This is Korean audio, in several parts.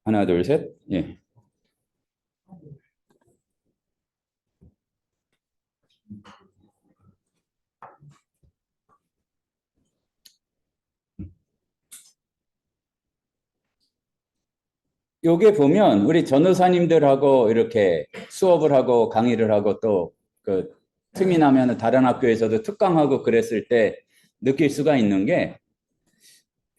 하나, 둘, 셋. 예. 요게 보면 우리 전도사님들하고 이렇게 수업을 하고 강의를 하고 또 그 틈이 나면 다른 학교에서도 특강하고 그랬을 때 느낄 수가 있는 게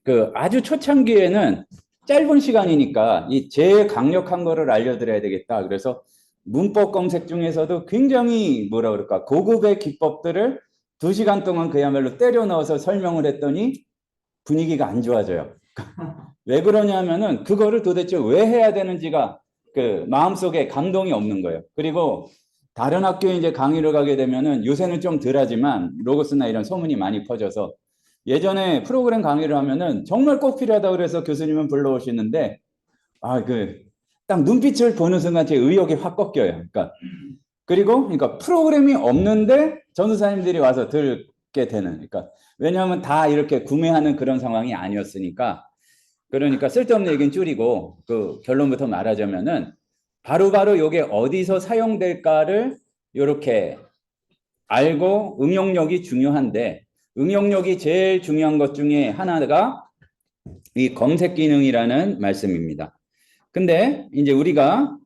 그 아주 초창기에는 짧은 시간이니까 이 제일 강력한 거를 알려드려야 되겠다. 그래서 문법 검색 중에서도 굉장히 뭐라 그럴까 고급의 기법들을 2시간 동안 그야말로 때려 넣어서 설명을 했더니 분위기가 안 좋아져요. 왜 그러냐면은 그거를 도대체 왜 해야 되는지가 그 마음속에 감동이 없는 거예요. 그리고 다른 학교에 이제 강의를 가게 되면은 요새는 좀 덜하지만 로고스나 이런 소문이 많이 퍼져서 예전에 프로그램 강의를 하면은 정말 꼭 필요하다고 그래서 교수님은 불러오시는데 딱 눈빛을 보는 순간 제 의욕이 확 꺾여요. 그러니까 프로그램이 없는데 전도사님들이 와서 듣게 되는. 그러니까 왜냐하면 다 이렇게 구매하는 그런 상황이 아니었으니까. 그러니까 쓸데없는 얘기는 줄이고 그 결론부터 말하자면은 바로바로 이게 어디서 사용될까를 이렇게 알고 응용력이 중요한데 응용력이 제일 중요한 것 중에 하나가 이 검색 기능이라는 말씀입니다. 근데 이제 우리가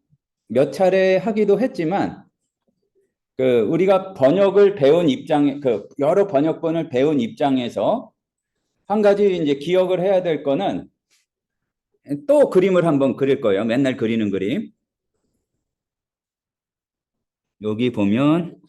몇 차례 하기도 했지만 그 우리가 번역을 배운 입장에 그 여러 번역본을 배운 입장에서 한 가지 이제 기억을 해야 될 거는 또 그림을 한번 그릴 거예요. 맨날 그리는 그림. 여기 보면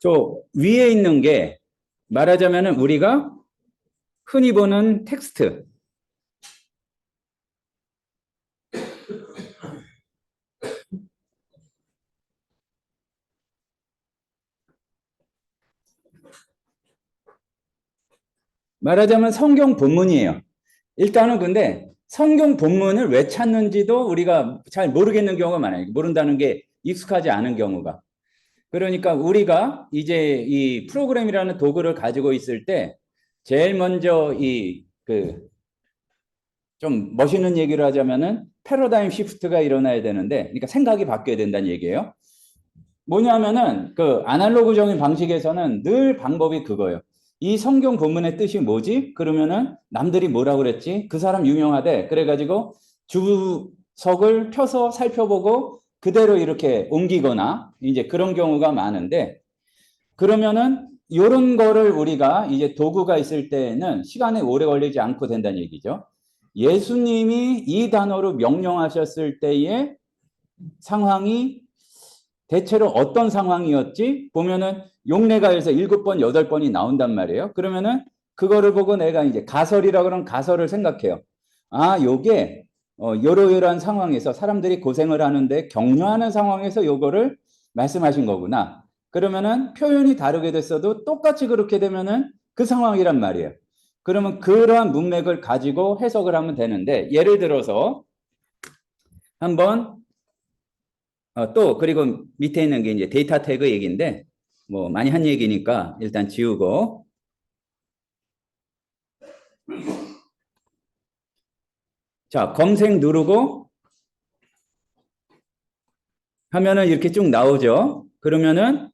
저 위에 있는 게 말하자면은 우리가 흔히 보는 텍스트. 말하자면 성경 본문이에요. 일단은 근데 성경 본문을 왜 찾는지도 우리가 잘 모르겠는 경우가 많아요. 모른다는 게 익숙하지 않은 경우가. 그러니까 우리가 이제 이 프로그램이라는 도구를 가지고 있을 때 제일 먼저 좀 멋있는 얘기를 하자면은 패러다임 시프트가 일어나야 되는데, 그러니까 생각이 바뀌어야 된다는 얘기예요. 뭐냐면은 그 아날로그적인 방식에서는 늘 방법이 그거예요. 이 성경 본문의 뜻이 뭐지? 그러면은 남들이 뭐라고 그랬지? 그 사람 유명하대. 그래가지고 주석을 펴서 살펴보고 그대로 이렇게 옮기거나 이제 그런 경우가 많은데 그러면은 이런 거를 우리가 이제 도구가 있을 때에는 시간이 오래 걸리지 않고 된다는 얘기죠. 예수님이 이 단어로 명령하셨을 때의 상황이 대체로 어떤 상황이었지? 보면은 용례가에서 7번, 8번이 나온단 말이에요. 그러면은 그거를 보고 내가 이제 가설이라고 하는 가설을 생각해요. 아, 요게 요러요러한 상황에서 사람들이 고생을 하는데 격려하는 상황에서 요거를 말씀하신 거구나. 그러면은 표현이 다르게 됐어도 똑같이 그렇게 되면은 그 상황이란 말이에요. 그러면 그러한 문맥을 가지고 해석을 하면 되는데 예를 들어서 한번 또 그리고 밑에 있는 게 이제 데이터 태그 얘기인데 뭐 많이 한 얘기니까 일단 지우고 자 검색 누르고 하면은 이렇게 쭉 나오죠. 그러면은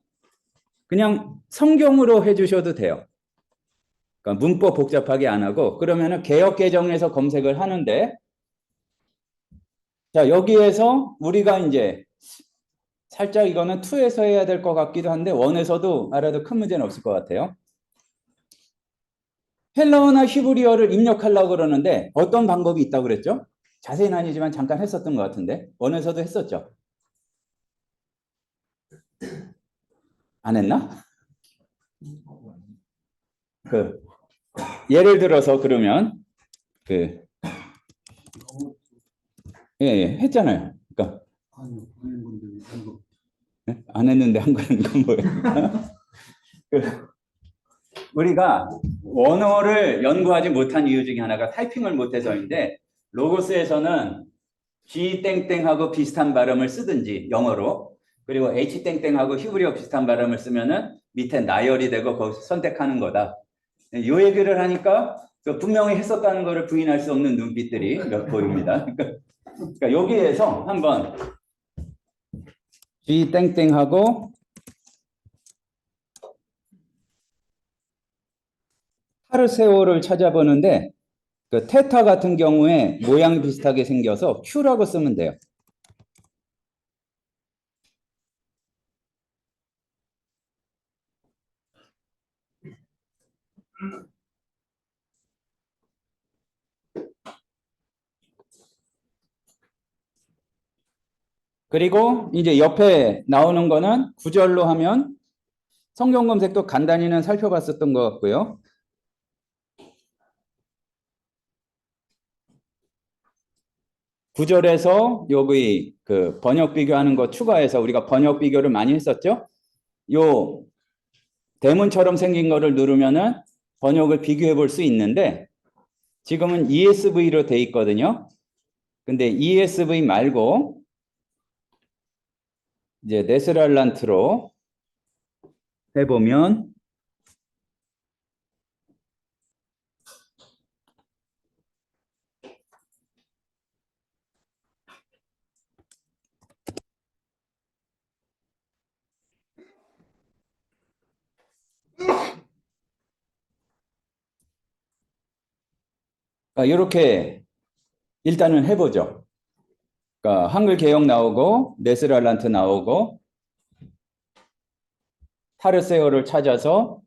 그냥 성경으로 해주셔도 돼요. 그러니까 문법 복잡하게 안 하고 그러면은 개역 개정에서 검색을 하는데 자 여기에서 우리가 이제 살짝 이거는 2에서 해야 될 것 같기도 한데 1에서도 알아도 큰 문제는 없을 것 같아요. 헬라어나 히브리어를 입력하려고 그러는데 어떤 방법이 있다고 그랬죠? 자세히는 아니지만 잠깐 했었던 것 같은데 1에서도 했었죠. 안 했나? 그 예를 들어서 그러면 그 예, 예, 했잖아요. 그러니까 안 했는데 한 거는 건 뭐예요? 그 우리가 원어를 연구하지 못한 이유 중에 하나가 타이핑을 못해서인데, 로고스에서는 G 땡땡하고 비슷한 발음을 쓰든지 영어로, 그리고 H 땡땡하고 히브리어 비슷한 발음을 쓰면은 밑에 나열이 되고 거기서 선택하는 거다. 이 얘기를 하니까 분명히 했었다는 것을 부인할 수 없는 눈빛들이 몇 보입니다. 그러니까 여기에서 한번 G 땡땡하고 파르세오를 찾아보는데, 그 테타 같은 경우에 모양이 비슷하게 생겨서 Q라고 쓰면 돼요. 그리고 이제 옆에 나오는 거는 구절로 하면 성경 검색도 간단히는 살펴봤었던 것 같고요. 구절에서 여기 그 번역 비교하는 거 추가해서 우리가 번역 비교를 많이 했었죠. 요 대문처럼 생긴 거를 누르면은 번역을 비교해 볼 수 있는데, 지금은 ESV로 돼 있거든요. 근데 ESV 말고 이제 네스랄란트로 해보면 이렇게 일단은 해보죠. 그러니까 한글 개역 나오고 네스랄란트 나오고 타르세오를 찾아서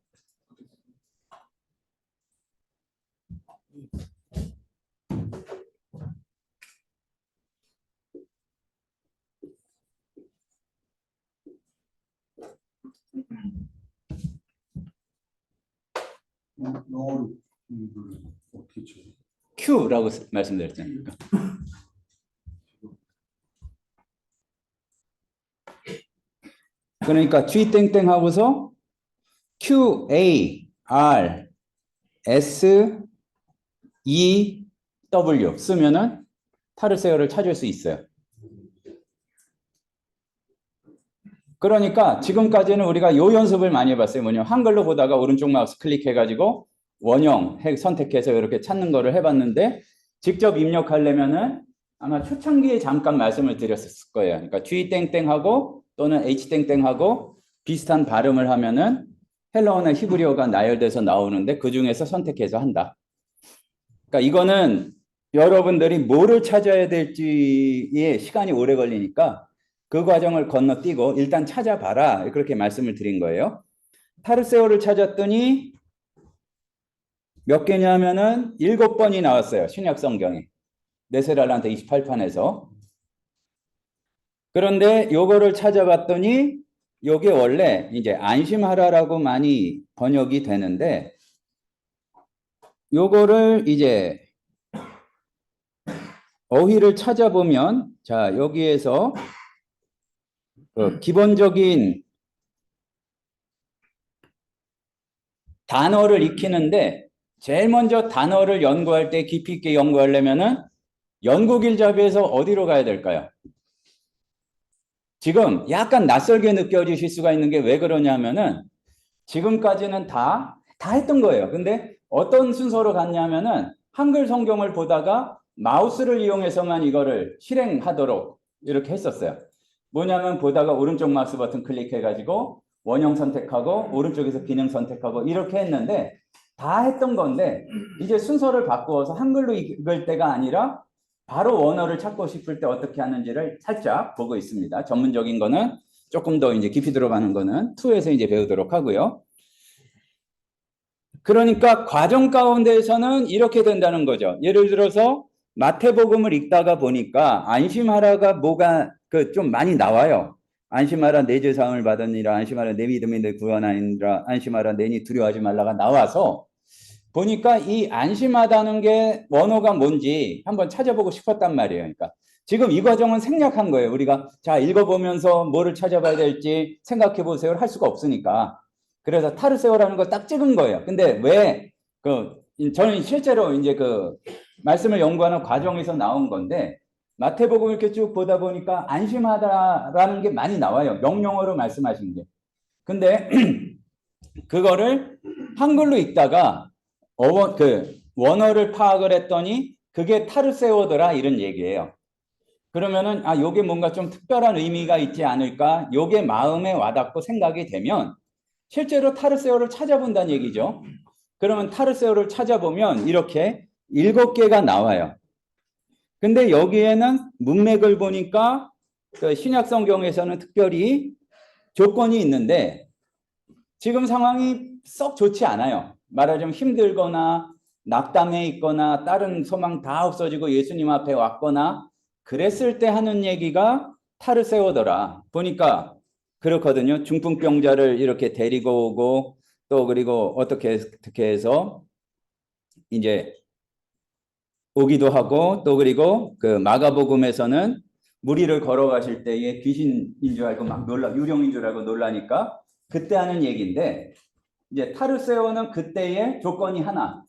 영어로 어떻게 쳐? Q라고 말씀드렸잖아요. 그러니까 G 땡땡 하고서 Q A R S E W 쓰면은 타르세오를 찾을 수 있어요. 그러니까 지금까지는 우리가 요 연습을 많이 해봤어요. 뭐냐, 한글로 보다가 오른쪽 마우스 클릭해가지고 원형 선택해서 이렇게 찾는 거를 해봤는데, 직접 입력하려면은 아마 초창기에 잠깐 말씀을 드렸을 거예요. 그러니까 G 땡땡하고 또는 H 땡땡하고 비슷한 발음을 하면은 헬라어나 히브리어가 나열돼서 나오는데 그 중에서 선택해서 한다. 그러니까 이거는 여러분들이 뭐를 찾아야 될지에 시간이 오래 걸리니까 그 과정을 건너뛰고 일단 찾아봐라, 그렇게 말씀을 드린 거예요. 타르세오를 찾았더니 몇 개냐면은 7번이 나왔어요. 신약 성경에. 네세랄란트 28판에서. 그런데 요거를 찾아봤더니 요게 원래 이제 안심하라라고 많이 번역이 되는데, 요거를 이제 어휘를 찾아보면, 자, 여기에서 기본적인 단어를 익히는데, 제일 먼저 단어를 연구할 때 깊이 있게 연구하려면은 연구길잡이에서 어디로 가야 될까요? 지금 약간 낯설게 느껴지실 수가 있는 게 왜 그러냐면은, 지금까지는 다 했던 거예요. 근데 어떤 순서로 갔냐면은 한글 성경을 보다가 마우스를 이용해서만 이거를 실행하도록 이렇게 했었어요. 뭐냐면 보다가 오른쪽 마우스 버튼 클릭해가지고 원형 선택하고 오른쪽에서 기능 선택하고 이렇게 했는데, 다 했던 건데 이제 순서를 바꾸어서 한글로 읽을 때가 아니라 바로 원어를 찾고 싶을 때 어떻게 하는지를 살짝 보고 있습니다. 전문적인 거는 조금 더 이제 깊이 들어가는 거는 2에서 이제 배우도록 하고요. 그러니까 과정 가운데에서는 이렇게 된다는 거죠. 예를 들어서 마태복음을 읽다가 보니까 안심하라가 뭐가 좀 많이 나와요. 안심하라 내 죄사함을 받으니라, 안심하라 내 믿음이 내 구원하니라, 안심하라 내니 두려워하지 말라가 나와서 보니까 이 안심하다는 게 원어가 뭔지 한번 찾아보고 싶었단 말이에요. 그러니까 지금 이 과정은 생략한 거예요. 우리가 자 읽어보면서 뭐를 찾아봐야 될지 생각해 보세요를 할 수가 없으니까. 그래서 타르세오라는 걸 딱 찍은 거예요. 근데 왜 저는 실제로 이제 말씀을 연구하는 과정에서 나온 건데 마태복음 이렇게 쭉 보다 보니까 안심하다라는 게 많이 나와요. 명령어로 말씀하신 게. 근데 그거를 한글로 읽다가 원어를 파악을 했더니 그게 타르세오더라 이런 얘기예요. 그러면은 요게 뭔가 좀 특별한 의미가 있지 않을까? 요게 마음에 와닿고 생각이 되면 실제로 타르세오를 찾아본다는 얘기죠. 그러면 타르세오를 찾아보면 이렇게 7개가 나와요. 근데 여기에는 문맥을 보니까 신약 성경에서는 특별히 조건이 있는데 지금 상황이 썩 좋지 않아요. 말하자면 힘들거나 낙담해 있거나 다른 소망 다 없어지고 예수님 앞에 왔거나 그랬을 때 하는 얘기가 타르세오더라. 보니까 그렇거든요. 중풍병자를 이렇게 데리고 오고 또 그리고 어떻게 해서 이제 오기도 하고 또 그리고 마가복음에서는 무리를 걸어가실 때에 귀신인 줄 알고 막 유령인 줄 알고 놀라니까 그때 하는 얘기인데 이제 타르세오는 그때의 조건이 하나.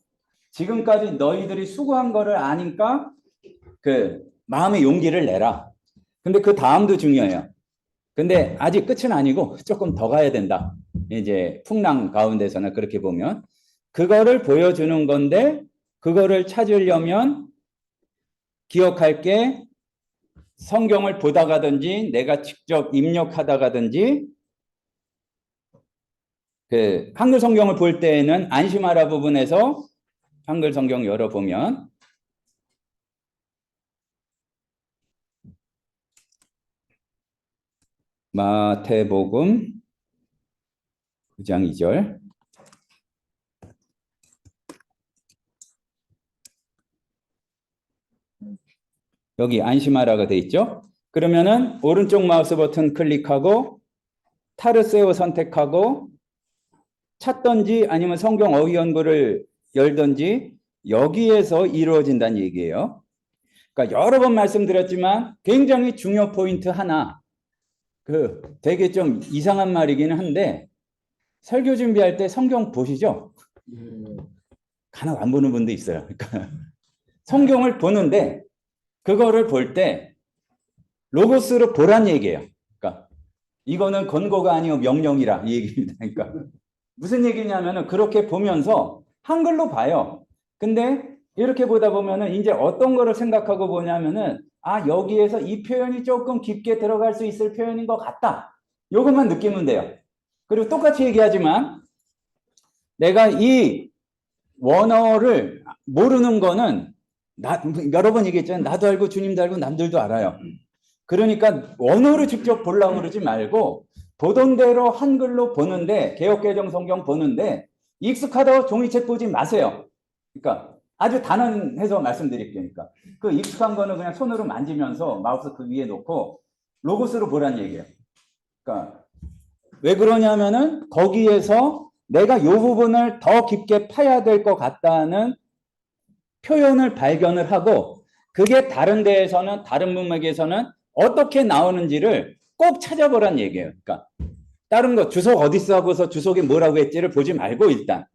지금까지 너희들이 수고한 거를 아니까 마음의 용기를 내라. 근데 그 다음도 중요해요. 근데 아직 끝은 아니고 조금 더 가야 된다. 이제 풍랑 가운데서는 그렇게 보면 그거를 보여주는 건데 그거를 찾으려면 기억할 게 성경을 보다가든지 내가 직접 입력하다가든지 한글 성경을 볼 때에는 안심하라 부분에서 한글 성경 열어보면 마태복음 9장 2절 여기 안심하라가 돼 있죠. 그러면은 오른쪽 마우스 버튼 클릭하고 타르세오 선택하고 찾던지 아니면 성경 어휘 연구를 열던지 여기에서 이루어진다는 얘기예요. 그러니까 여러 번 말씀드렸지만 굉장히 중요 포인트 하나 되게 좀 이상한 말이기는 한데 설교 준비할 때 성경 보시죠? 간혹 안 보는 분도 있어요. 그러니까 성경을 보는데 그거를 볼 때 로고스로 보란 얘기예요. 그러니까 이거는 권고가 아니고 명령이라 이 얘기입니다. 그러니까 무슨 얘기냐면은 그렇게 보면서 한글로 봐요. 근데 이렇게 보다 보면은 이제 어떤 거를 생각하고 보냐면은 여기에서 이 표현이 조금 깊게 들어갈 수 있을 표현인 것 같다. 요것만 느끼면 돼요. 그리고 똑같이 얘기하지만 내가 이 원어를 모르는 거는 여러 번 얘기했잖아요. 나도 알고 주님도 알고 남들도 알아요. 그러니까 원어를 직접 보려고 그러지 말고 보던 대로 한글로 보는데 개역개정 성경 보는데 익숙하다고 종이책 보지 마세요. 그러니까 아주 단언해서 말씀드릴게요. 그러니까 그 익숙한 거는 그냥 손으로 만지면서 마우스 그 위에 놓고 로고스로 보란 얘기예요. 그러니까 왜 그러냐면은 거기에서 내가 이 부분을 더 깊게 파야 될 것 같다는 표현을 발견을 하고 그게 다른 데에서는 다른 문맥에서는 어떻게 나오는지를 꼭 찾아보란 얘기예요. 그러니까 다른 거 주석 어디 있어 하고서 주석이 뭐라고 했지를 보지 말고 일단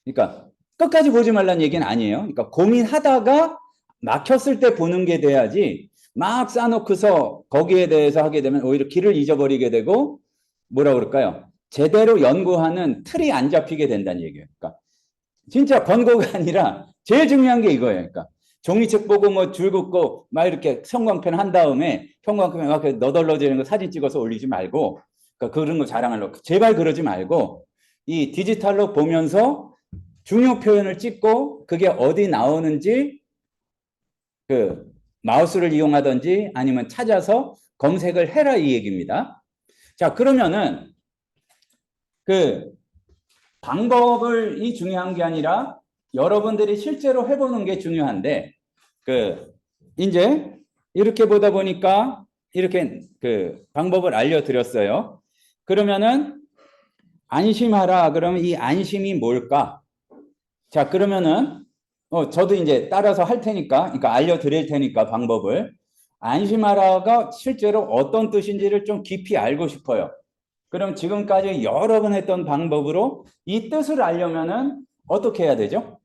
그러니까 끝까지 보지 말란 얘기는 아니에요. 그러니까 고민하다가 막혔을 때 보는 게 돼야지 막 싸놓고서 거기에 대해서 하게 되면 오히려 길을 잊어버리게 되고 뭐라 그럴까요? 제대로 연구하는 틀이 안 잡히게 된다는 얘기예요. 그러니까 진짜 권고가 아니라 제일 중요한 게 이거예요. 그러니까 종이책 보고 뭐 줄 긋고 막 이렇게 성광펜 한 다음에 형광펜 막 너덜너지는 거 사진 찍어서 올리지 말고 그러니까 그런 거 자랑하려고 제발 그러지 말고 이 디지털로 보면서 중요 표현을 찍고 그게 어디 나오는지 마우스를 이용하든지 아니면 찾아서 검색을 해라 이 얘기입니다. 자, 그러면은 방법이 중요한 게 아니라 여러분들이 실제로 해보는 게 중요한데 이제 이렇게 보다 보니까 이렇게 방법을 알려드렸어요. 그러면은 안심하라. 그러면 이 안심이 뭘까? 자, 그러면은 저도 이제 따라서 할 테니까, 그러니까 알려드릴 테니까 방법을 안심하라가 실제로 어떤 뜻인지를 좀 깊이 알고 싶어요. 그럼 지금까지 여러 번 했던 방법으로 이 뜻을 알려면은 어떻게 해야 되죠?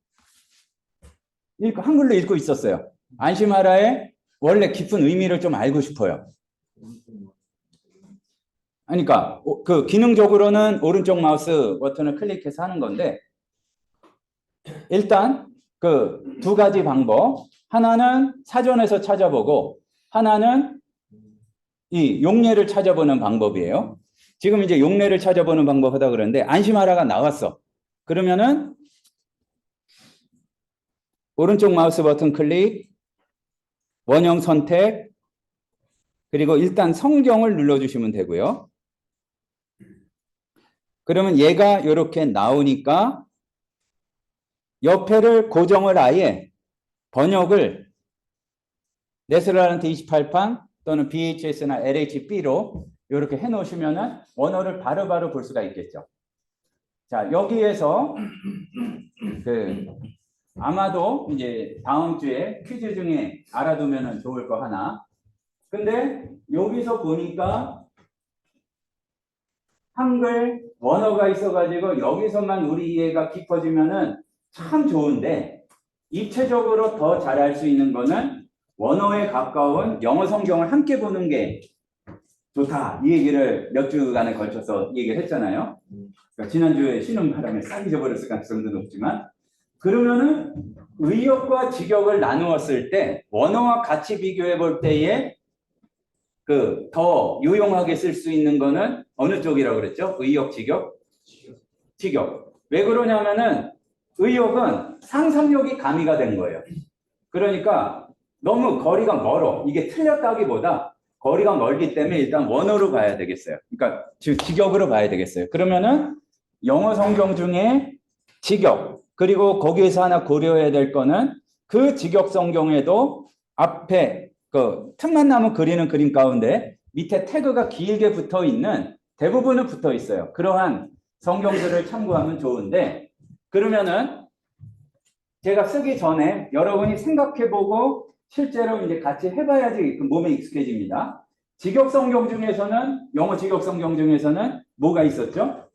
한글로 읽고 있었어요. 안심하라의 원래 깊은 의미를 좀 알고 싶어요. 그러니까 그 기능적으로는 오른쪽 마우스 버튼을 클릭해서 하는 건데 일단 그 두 가지 방법, 하나는 사전에서 찾아보고 하나는 이 용례를 찾아보는 방법이에요. 지금 이제 용례를 찾아보는 방법 하다 그러는데 안심하라가 나왔어. 그러면은 오른쪽 마우스 버튼 클릭, 원형 선택, 그리고 일단 성경을 눌러주시면 되고요. 그러면 얘가 이렇게 나오니까 옆에를 고정을 아예 번역을 네스럴란트 28판 또는 BHS나 LHB로 이렇게 해놓으시면은 원어를 바로바로 볼 수가 있겠죠. 자, 여기에서 아마도 이제 다음 주에 퀴즈 중에 알아두면 좋을 거 하나. 근데 여기서 보니까 한글 원어가 있어가지고 여기서만 우리 이해가 깊어지면은 참 좋은데 입체적으로 더 잘할 수 있는 거는 원어에 가까운 영어 성경을 함께 보는 게 좋다. 이 얘기를 몇 주간에 걸쳐서 얘기를 했잖아요. 그러니까 지난주에 쉬는 바람에 싹 잊어버렸을 가능성도 높지만 그러면은 의역과 직역을 나누었을 때 원어와 같이 비교해 볼 때에 그 더 유용하게 쓸 수 있는 거는 어느 쪽이라고 그랬죠? 의역, 직역? 직역. 왜 그러냐면은 의역은 상상력이 가미가 된 거예요. 그러니까 너무 거리가 멀어. 이게 틀렸다기보다 거리가 멀기 때문에 일단 원어로 봐야 되겠어요. 그러니까 직역으로 봐야 되겠어요. 그러면은 영어 성경 중에 직역, 그리고 거기에서 하나 고려해야 될 거는 그 직역 성경에도 앞에 그 틈만 나면 그리는 그림 가운데 밑에 태그가 길게 붙어 있는 대부분은 붙어 있어요. 그러한 성경들을 참고하면 좋은데 그러면은 제가 쓰기 전에 여러분이 생각해보고 실제로 이제 같이 해봐야지 그 몸에 익숙해집니다. 직역 성경 중에서는 영어 직역 성경 중에서는 뭐가 있었죠?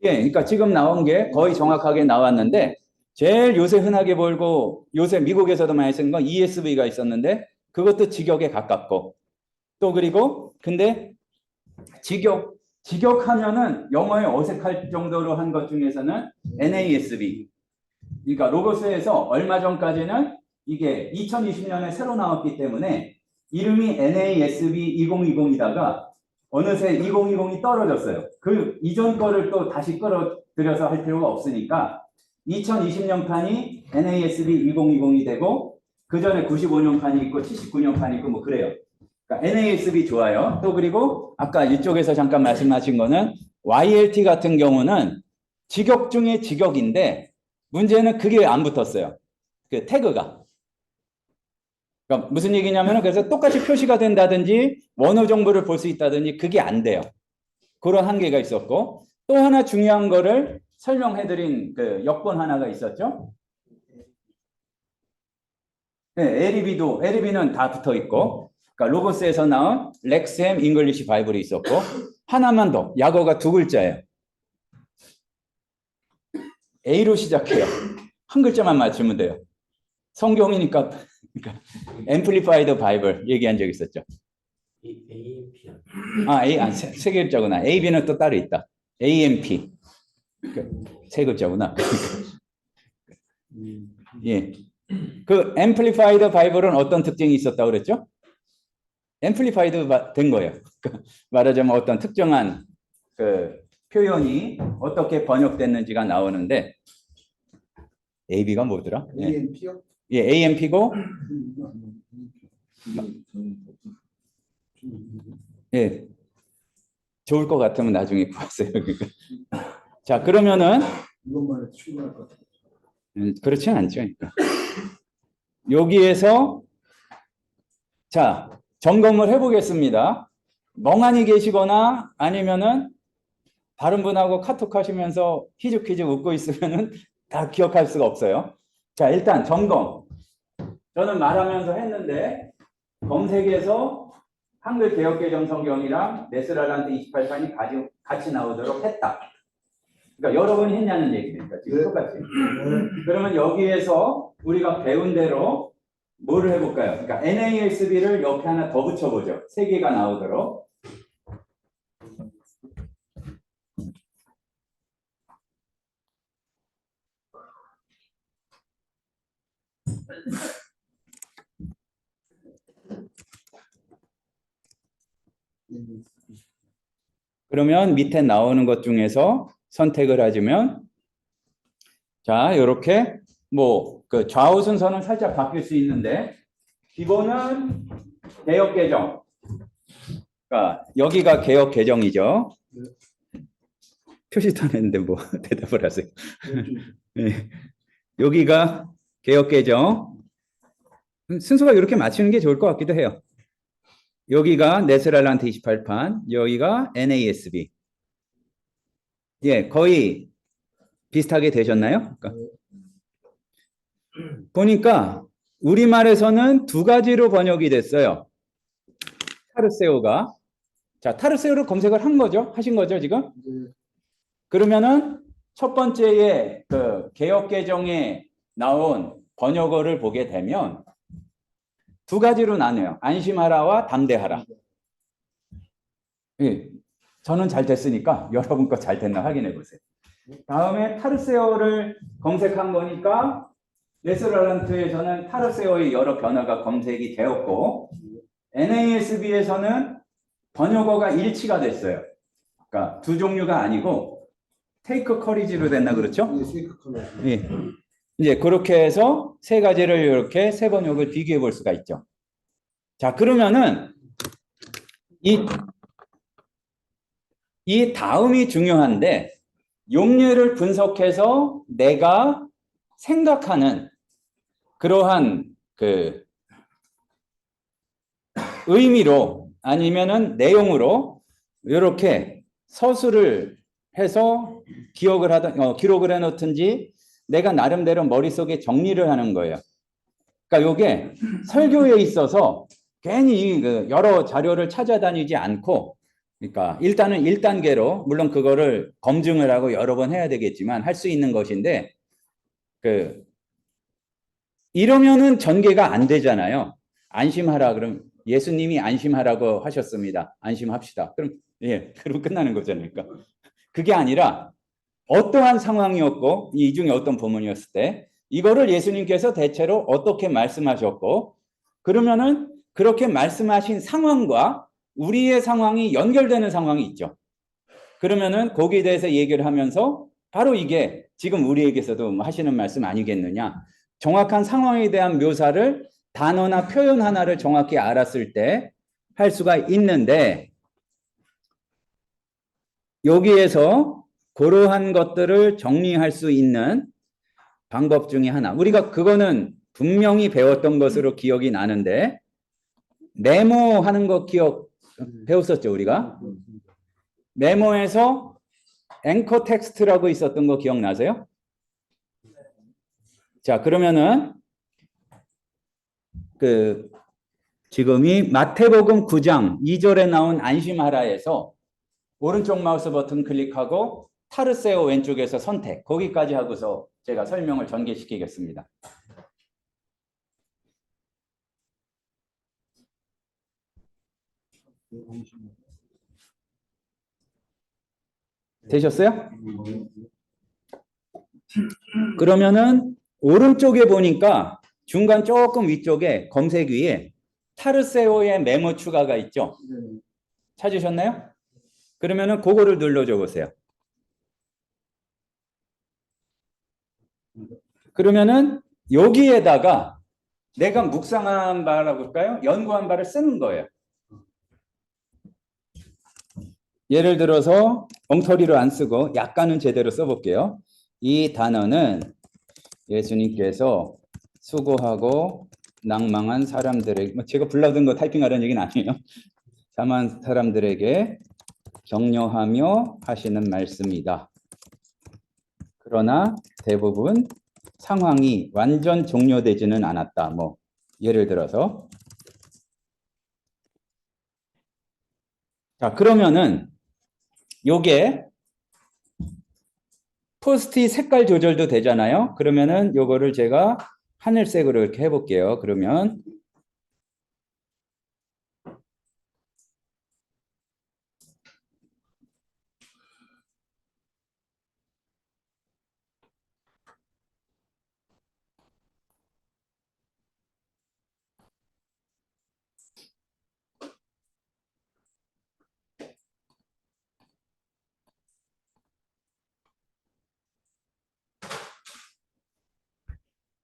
예, 그러니까 지금 나온 게 거의 정확하게 나왔는데 제일 요새 흔하게 보이고 요새 미국에서도 많이 쓰는 건 ESV가 있었는데 그것도 직역에 가깝고 또 그리고 근데 직역하면은 영어에 어색할 정도로 한 것 중에서는 NASB. 그러니까 로고스에서 얼마 전까지는 이게 2020년에 새로 나왔기 때문에 이름이 NASB 2020이다가 어느새 2020이 떨어졌어요. 그 이전 거를 또 다시 끌어들여서 할 필요가 없으니까 2020년 판이 NASB 2020이 되고 그 전에 95년 판이 있고 79년 판이 있고 뭐 그래요. 그러니까 NASB 좋아요. 또 그리고 아까 이쪽에서 잠깐 말씀하신 거는 YLT 같은 경우는 직역 중에 직역인데 문제는 그게 안 붙었어요. 그 태그가. 그러니까 무슨 얘기냐면은 그래서 똑같이 표시가 된다든지 원어 정보를 볼 수 있다든지 그게 안 돼요. 그런 한계가 있었고 또 하나 중요한 거를 설명해드린 그 역본 하나가 있었죠. 네, LEB는 다 붙어 있고, 그러니까 로고스에서 나온 렉셈 잉글리시 바이블이 있었고 하나만 더 약어가 두 글자예요. A로 시작해요. 한 글자만 맞추면 돼요. 성경이니까 앰플리파이드 바이블 얘기한 적 있었죠. 세 글자구나. AB는 또 따로 있다. AMP 세 글자구나. 예. 그 앰플리파이드 바이블은 어떤 특징이 있었다고 그랬죠? 앰플리파이드 된 거예요. 말하자면 어떤 특정한 그 표현이 어떻게 번역됐는지가 나오는데 AB가 뭐더라? AMP요? 예, AMP고 예, 좋을 것 같으면 나중에 구하세요. 자, 그러면은 이것만 해도 충분할 것 같아요. 그렇지는 않죠. 그러니까. 여기에서 자 점검을 해보겠습니다. 멍하니 계시거나 아니면은 다른 분하고 카톡 하시면서 희죽희죽 웃고 있으면은 다 기억할 수가 없어요. 자, 일단 점검. 저는 말하면서 했는데 검색에서 한글 개역개정 성경이랑 네스랄란트 28판이 같이 나오도록 했다. 그러니까 여러 번이 했냐는 얘기니까 지금 네. 똑같이. 그러면 여기에서 우리가 배운 대로 뭐를 해볼까요? 그러니까 NASB를 옆에 하나 더 붙여보죠. 세 개가 나오도록. 그러면 밑에 나오는 것 중에서 선택을 하시면 자, 이렇게 뭐 그 좌우 순서는 살짝 바뀔 수 있는데 기본은 개역 개정. 그러니까 여기가 개역 개정이죠. 표시도 안 했는데 뭐 대답을 하세요. 네. 여기가 개역 개정. 순서가 이렇게 맞추는 게 좋을 것 같기도 해요. 여기가 네스랄란트 28판, 여기가 NASB. 예, 거의 비슷하게 되셨나요? 그러니까 보니까 우리말에서는 두 가지로 번역이 됐어요. 타르세오가. 자, 타르세오를 검색을 한 거죠? 하신 거죠, 지금? 네. 그러면은 첫 번째에 그 개역 개정에 나온 번역어를 보게 되면 두 가지로 나뉘어요. 안심하라와 담대하라. 예, 저는 잘 됐으니까 여러분 거 잘 됐나 확인해 보세요. 다음에 타르세오를 검색한 거니까 네스랄란트에서는 타르세오의 여러 변화가 검색이 되었고 NASB에서는 번역어가 일치가 됐어요. 그러니까 두 종류가 아니고 테이크 커리지로 됐나 그렇죠? 예, 세이크 컬러. 예. 이제 그렇게 해서 세 가지를 이렇게 세 번역을 비교해 볼 수가 있죠. 자, 그러면은 이 다음이 중요한데 용례를 분석해서 내가 생각하는 그러한 그 의미로 아니면은 내용으로 이렇게 서술을 해서 기록을 해놓든지 내가 나름대로 머릿속에 정리를 하는 거예요. 그러니까 이게 설교에 있어서 괜히 그 여러 자료를 찾아다니지 않고 그러니까 일단은 1단계로 물론 그거를 검증을 하고 여러 번 해야 되겠지만 할 수 있는 것인데 그 이러면은 전개가 안 되잖아요. 안심하라 그럼 예수님이 안심하라고 하셨습니다. 안심합시다. 그럼 예, 그럼 끝나는 거잖아요. 그러니까 그게 아니라 어떠한 상황이었고 이 중에 어떤 부분이었을 때 이거를 예수님께서 대체로 어떻게 말씀하셨고 그러면은 그렇게 말씀하신 상황과 우리의 상황이 연결되는 상황이 있죠. 그러면은 거기에 대해서 얘기를 하면서 바로 이게 지금 우리에게서도 하시는 말씀 아니겠느냐. 정확한 상황에 대한 묘사를 단어나 표현 하나를 정확히 알았을 때 할 수가 있는데 여기에서 그러한 것들을 정리할 수 있는 방법 중에 하나. 우리가 그거는 분명히 배웠던 것으로 기억이 나는데 메모하는 거 배웠었죠, 우리가? 메모에서 앵커 텍스트라고 있었던 거 기억나세요? 자, 그러면은 지금이 마태복음 9장 2절에 나온 안심하라에서 오른쪽 마우스 버튼 클릭하고 타르세오 왼쪽에서 선택 거기까지 하고서 제가 설명을 전개시키겠습니다. 되셨어요? 그러면은 오른쪽에 보니까 중간 조금 위쪽에 검색 위에 타르세오의 메모 추가가 있죠. 찾으셨나요? 그러면은 그거를 눌러줘 보세요. 그러면은 여기에다가 내가 묵상한 바라고 할까요? 연구한 바를 쓰는 거예요. 예를 들어서 엉터리로 안 쓰고 약간은 제대로 써볼게요. 이 단어는 예수님께서 수고하고 낭망한 사람들에게 제가 불러둔 거 타이핑하라는 얘기는 아니에요. 다만 사람들에게 격려하며 하시는 말씀이다. 그러나 대부분 상황이 완전 종료되지는 않았다. 뭐 예를 들어서 자, 그러면은 요게 포스트잇 색깔 조절도 되잖아요. 그러면은 요거를 제가 하늘색으로 이렇게 해볼게요. 그러면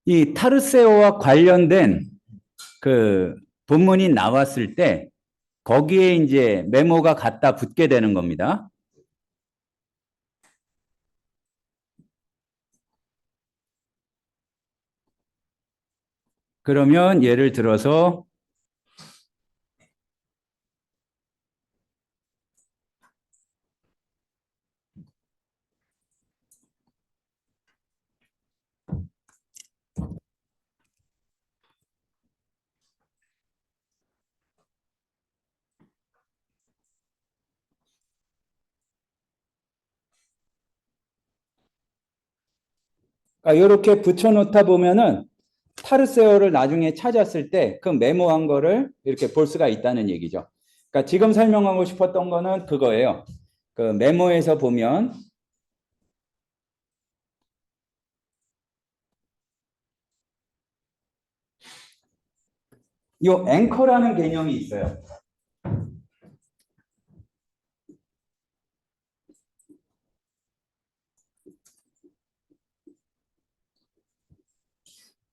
이 타르세오와 관련된 그 본문이 나왔을 때 거기에 이제 메모가 갖다 붙게 되는 겁니다. 그러면 예를 들어서 이렇게 붙여놓다 보면은 타르세오를 나중에 찾았을 때 그 메모한 거를 이렇게 볼 수가 있다는 얘기죠. 그러니까 지금 설명하고 싶었던 거는 그거예요. 그 메모에서 보면 이 앵커라는 개념이 있어요.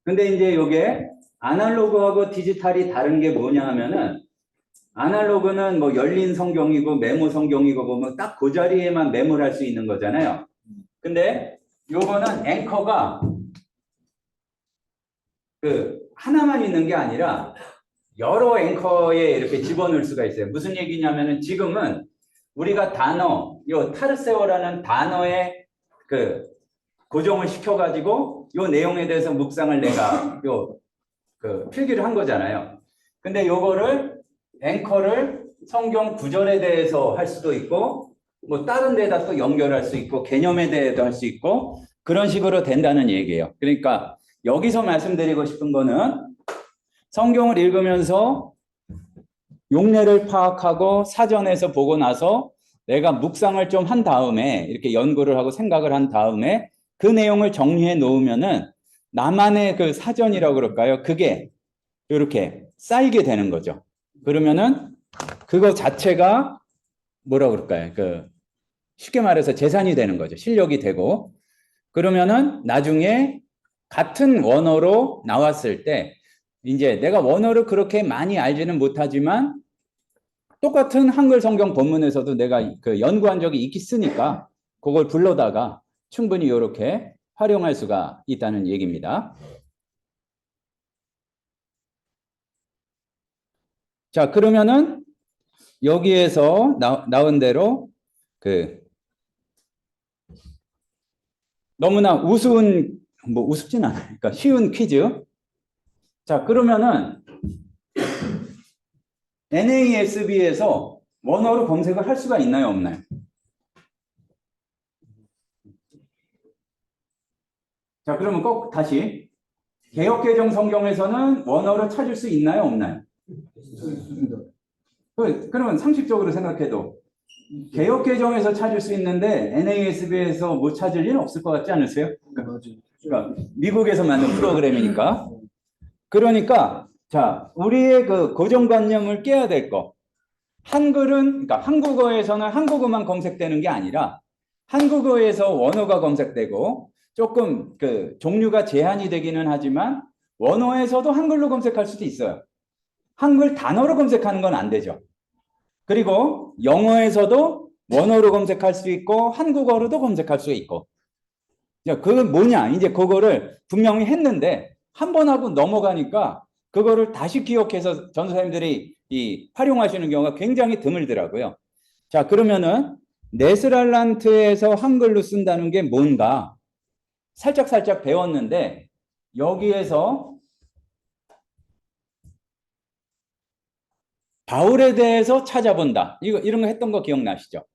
근데 이제 이게 아날로그하고 디지털이 다른 게 뭐냐 하면은 아날로그는 뭐 열린 성경이고 메모 성경이고 보면 딱 그 자리에만 메모를 할 수 있는 거잖아요. 근데 요거는 앵커가 그 하나만 있는 게 아니라 여러 앵커에 이렇게 집어넣을 수가 있어요. 무슨 얘기냐면은 지금은 우리가 단어, 요 타르세오라는 단어에 그 고정을 시켜가지고 요 내용에 대해서 묵상을 내가 요 그 필기를 한 거잖아요. 근데 요거를 앵커를 성경 구절에 대해서 할 수도 있고 뭐 다른 데다 또 연결할 수 있고 개념에 대해서 할 수 있고 그런 식으로 된다는 얘기예요. 그러니까 여기서 말씀드리고 싶은 거는 성경을 읽으면서 용례를 파악하고 사전에서 보고 나서 내가 묵상을 좀 한 다음에 이렇게 연구를 하고 생각을 한 다음에 그 내용을 정리해 놓으면은 나만의 그 사전이라고 그럴까요? 그게 이렇게 쌓이게 되는 거죠. 그러면은 그거 자체가 뭐라고 그럴까요? 그 쉽게 말해서 재산이 되는 거죠. 실력이 되고. 그러면은 나중에 같은 원어로 나왔을 때 이제 내가 원어를 그렇게 많이 알지는 못하지만 똑같은 한글 성경 본문에서도 내가 그 연구한 적이 있으니까 그걸 불러다가 충분히 이렇게 활용할 수가 있다는 얘기입니다. 자, 그러면은 여기에서 나온 대로 그 너무나 우스운 뭐 우습진 않아요. 그러니까 쉬운 퀴즈. 자, 그러면은 NASB에서 원어로 검색을 할 수가 있나요, 없나요? 자, 그러면 꼭 다시 개역개정 성경에서는 원어로 찾을 수 있나요, 없나요? 있습니다. 그러면 상식적으로 생각해도 개역개정에서 찾을 수 있는데 NASB에서 못 찾을 일은 없을 것 같지 않으세요? 맞아요. 그러니까 미국에서 만든 프로그램이니까. 그러니까 자, 우리의 그 고정관념을 깨야 될 거. 한글은 그러니까 한국어에서는 한국어만 검색되는 게 아니라 한국어에서 원어가 검색되고 조금 그 종류가 제한이 되기는 하지만 원어에서도 한글로 검색할 수도 있어요. 한글 단어로 검색하는 건 안 되죠. 그리고 영어에서도 원어로 검색할 수 있고 한국어로도 검색할 수 있고. 그건 뭐냐? 이제 그거를 분명히 했는데 한 번 하고 넘어가니까 그거를 다시 기억해서 전도사님들이 이 활용하시는 경우가 굉장히 드물더라고요. 자, 그러면은 네스랄란트에서 한글로 쓴다는 게 뭔가 살짝 배웠는데 여기에서 바울에 대해서 찾아본다. 이런 거 했던 거 기억나시죠?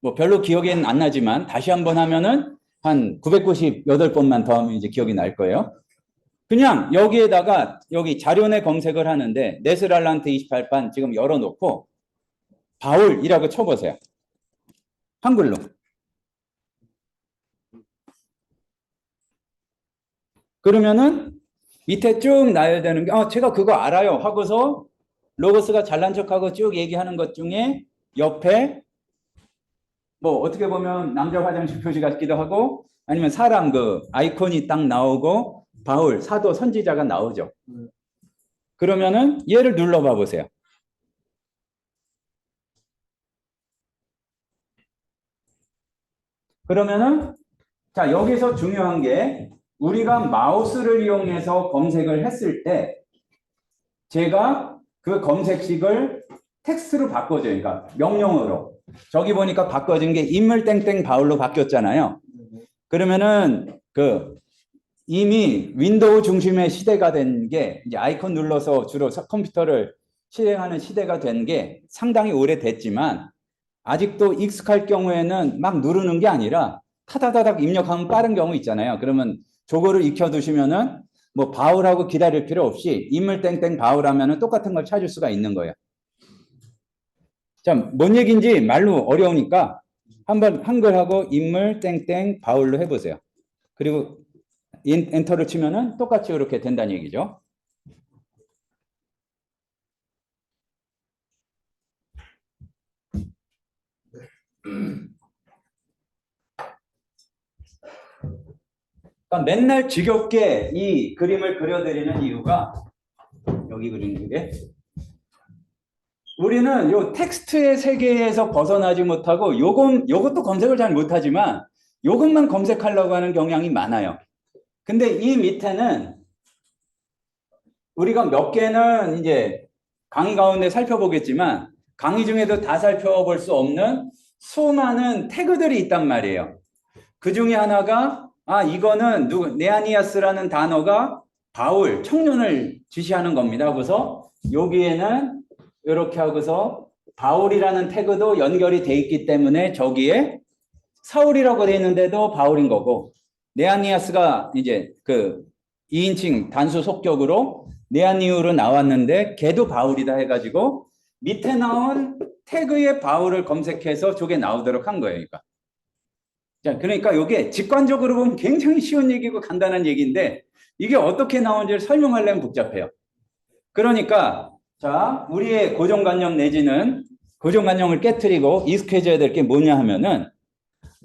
뭐 별로 기억에는 안 나지만 다시 한번 하면은 한 998번만 더 하면 이제 기억이 날 거예요. 그냥 여기에다가 여기 자료내 검색을 하는데 네스랄란트 28판 지금 열어놓고 바울이라고 쳐보세요. 한글로. 그러면은 밑에 쭉 나열되는 게 제가 그거 알아요 하고서 로고스가 잘난 척하고 쭉 얘기하는 것 중에 옆에 뭐 어떻게 보면 남자 화장실 표시 같기도 하고 아니면 사람 그 아이콘이 딱 나오고 바울 사도 선지자가 나오죠. 그러면은 얘를 눌러봐 보세요. 그러면은 자 여기서 중요한 게 우리가 마우스를 이용해서 검색을 했을 때 제가 그 검색식을 텍스트로 바꿔줘요. 그러니까 명령어로. 저기 보니까 바꿔진 게 인물 땡땡 바울로 바뀌었잖아요. 그러면은 그 이미 윈도우 중심의 시대가 된 게 이제 아이콘 눌러서 주로 컴퓨터를 실행하는 시대가 된 게 상당히 오래됐지만 아직도 익숙할 경우에는 막 누르는 게 아니라 타다다닥 입력하면 빠른 경우 있잖아요. 그러면 저거를 익혀두시면은 뭐 바울하고 기다릴 필요 없이 인물 땡땡 바울 하면은 똑같은 걸 찾을 수가 있는 거예요. 자, 뭔 얘기인지 말로 어려우니까 한번 한글하고 인물 땡땡 바울로 해보세요. 그리고 엔터를 치면은 똑같이 이렇게 된다는 얘기죠. 그러니까 맨날 지겹게 이 그림을 그려드리는 이유가 여기 그리는 게 우리는 요 텍스트의 세계에서 벗어나지 못하고 요것도 검색을 잘 못하지만 요것만 검색하려고 하는 경향이 많아요. 근데 이 밑에는 우리가 몇 개는 이제 강의 가운데 살펴보겠지만 강의 중에도 다 살펴볼 수 없는 수많은 태그들이 있단 말이에요. 그 중에 하나가 이거는 네아니아스라는 단어가 바울 청년을 지시하는 겁니다. 그래서 여기에는 이렇게 하고서 바울이라는 태그도 연결이 돼 있기 때문에 저기에 사울이라고 돼 있는데도 바울인 거고 네아니아스가 이제 그 2인칭 단수 속격으로 네아니우로 나왔는데 걔도 바울이다 해가지고 밑에 나온 태그의 바울을 검색해서 저게 나오도록 한 거예요. 그러니까 이게 직관적으로 보면 굉장히 쉬운 얘기고 간단한 얘기인데 이게 어떻게 나오는지를 설명하려면 복잡해요. 그러니까 자 우리의 고정관념 내지는 고정관념을 깨트리고 익숙해져야 될 게 뭐냐 하면은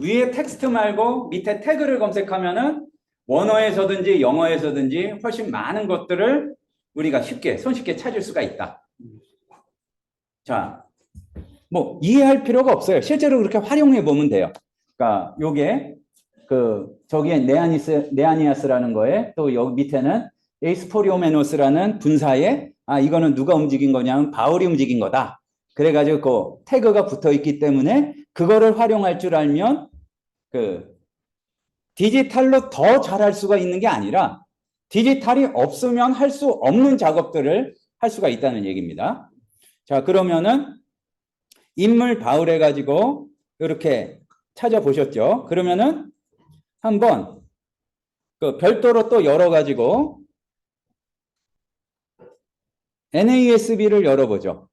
위에 텍스트 말고 밑에 태그를 검색하면은 원어에서든지 영어에서든지 훨씬 많은 것들을 우리가 손쉽게 찾을 수가 있다. 자, 뭐 이해할 필요가 없어요. 실제로 그렇게 활용해 보면 돼요. 그러니까 요게 저기에 네아니아스라는 거에 또 여기 밑에는 에이스포리오메노스라는 분사에 이거는 누가 움직인 거냐면 바울이 움직인 거다. 그래가지고 그 태그가 붙어 있기 때문에 그거를 활용할 줄 알면 디지털로 더 잘할 수가 있는 게 아니라 디지털이 없으면 할 수 없는 작업들을 할 수가 있다는 얘기입니다. 자, 그러면은 인물 바울 해가지고 이렇게 찾아보셨죠? 그러면은 한번 별도로 또 열어가지고 NASB를 열어보죠.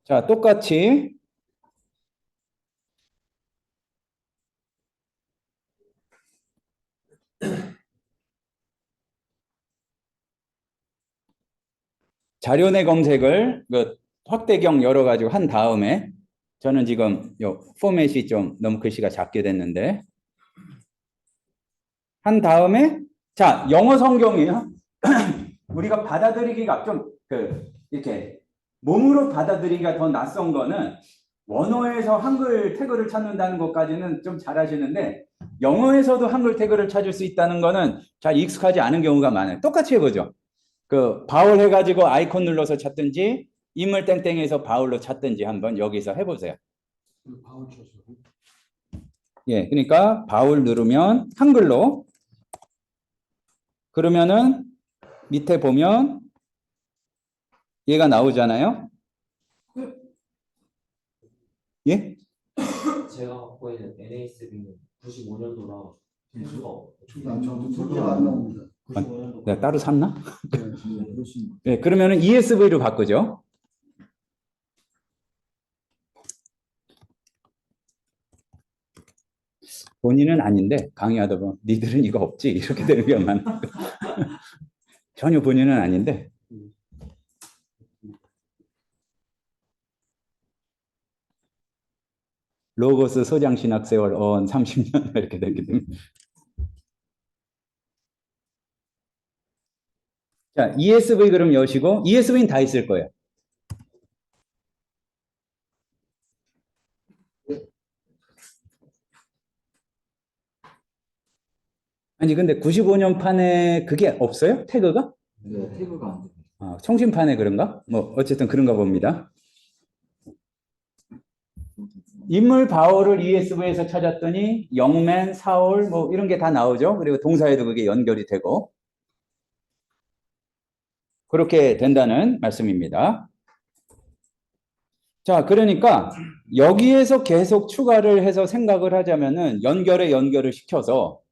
자, 똑같이 자료내 검색을 확대경 열어가지고 한 다음에 저는 지금 요 포맷이 좀 너무 글씨가 작게 됐는데 한 다음에 자 영어 성경이요. 우리가 받아들이기가 좀 이렇게 몸으로 받아들이기가 더 낯선 거는 원어에서 한글 태그를 찾는다는 것까지는 좀 잘하시는데 영어에서도 한글 태그를 찾을 수 있다는 거는 잘 익숙하지 않은 경우가 많아요. 똑같이 해보죠. 바울 해가지고 아이콘 눌러서 찾든지 인물 땡땡에서 바울로 찾든지 한번 여기서 해보세요. 바울 쳐서. 예, 그러니까 바울 누르면 한글로 그러면은 밑에 보면 얘가 나오잖아요. 예? 제가 갖고 있는 NASB는 95년도라 수가 문제가 안 나옵니다. 95년도 내가 따로 샀나? 네, 그렇습니다. 예, 그러면은 ESV로 바꾸죠. 본인은 아닌데 강의하다 보면 니들은 이거 없지 이렇게 되는 게 많아. 전혀 본인은 아닌데. 로고스 소장 신학 세월 30년 이렇게 되기 때문에. 자, ESV 그럼 여시고 ESV는 다 있을 거예요. 아니 근데 95년 판에 그게 없어요? 태그가? 네, 태그가 안 됩니다. 총신판에 그런가? 뭐 어쨌든 그런가 봅니다. 인물 바울을 ESV에서 찾았더니 영맨, 사울 뭐 이런 게 다 나오죠. 그리고 동사에도 그게 연결이 되고 그렇게 된다는 말씀입니다. 자, 그러니까 여기에서 계속 추가를 해서 생각을 하자면은 연결을 시켜서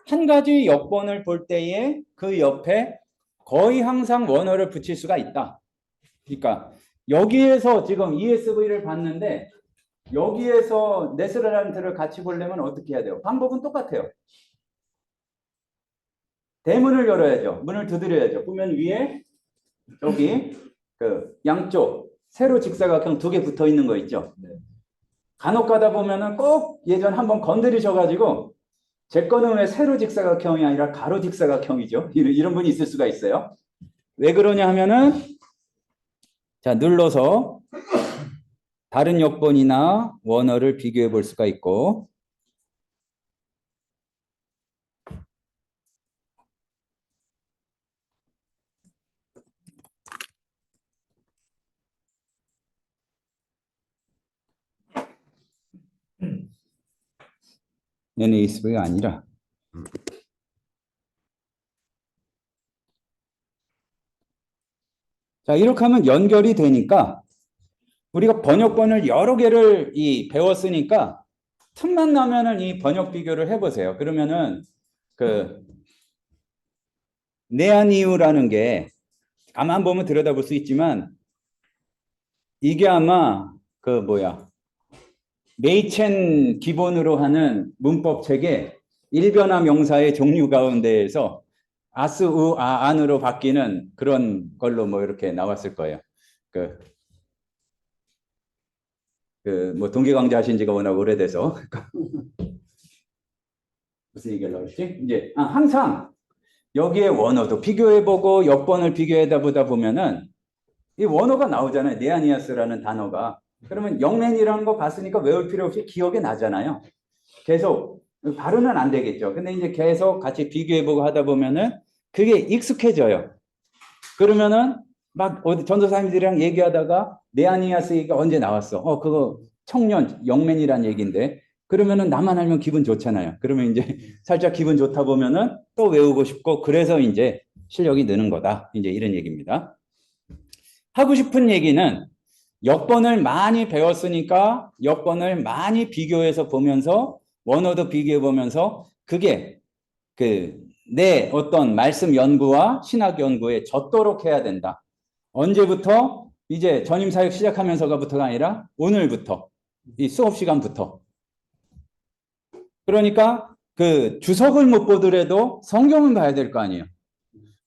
한 가지 역본을 볼 때에 그 옆에 거의 항상 원어를 붙일 수가 있다. 그러니까 여기에서 지금 ESV를 봤는데 여기에서 네스르란트를 같이 보려면 어떻게 해야 돼요? 방법은 똑같아요. 대문을 열어야죠. 문을 두드려야죠. 보면 위에 여기 그 양쪽 세로 직사각형 2개 붙어 있는 거 있죠. 간혹 가다 보면은 꼭 예전 한번 건드리셔가지고 제 거는 왜 세로 직사각형이 아니라 가로 직사각형이죠. 이런 분이 있을 수가 있어요. 왜 그러냐 하면은 자 눌러서 다른 역본이나 원어를 비교해 볼 수가 있고 NASV가 아니라 자 이렇게 하면 연결이 되니까 우리가 번역본을 여러 개를 배웠으니까 틈만 나면은 이 번역 비교를 해보세요. 그러면은 그 네아니우라는 게 가만 보면 들여다볼 수 있지만 이게 아마 그 뭐야 메이첸 기본으로 하는 문법 책의 일변화 명사의 종류 가운데에서 아스, 우, 아, 안으로 바뀌는 그런 걸로 뭐 이렇게 나왔을 거예요. 뭐 동계강좌 하신 지가 워낙 오래돼서 무슨 얘기를 하지? 이제 항상 여기에 원어도 비교해보고 역번을 비교하다 보다 보면은 이 원어가 나오잖아요. 네아니아스라는 단어가. 그러면 영맨이라는 거 봤으니까 외울 필요 없이 기억에 나잖아요. 계속 발음은 안 되겠죠. 근데 이제 계속 같이 비교해보고 하다 보면은 그게 익숙해져요. 그러면은 막 전도사님들이랑 얘기하다가 네아니아스 얘기가 언제 나왔어? 그거 청년 영맨이란 얘기인데 그러면은 나만 알면 기분 좋잖아요. 그러면 이제 살짝 기분 좋다 보면은 또 외우고 싶고 그래서 이제 실력이 느는 거다. 이제 이런 얘기입니다. 하고 싶은 얘기는 역번을 많이 배웠으니까 역번을 많이 비교해서 보면서 원어도 비교해 보면서 그게 내 어떤 말씀 연구와 신학 연구에 젖도록 해야 된다. 언제부터? 이제 전임 사역 시작하면서가부터가 아니라 오늘부터 이 수업 시간부터. 그러니까 그 주석을 못 보더라도 성경은 봐야 될 거 아니에요.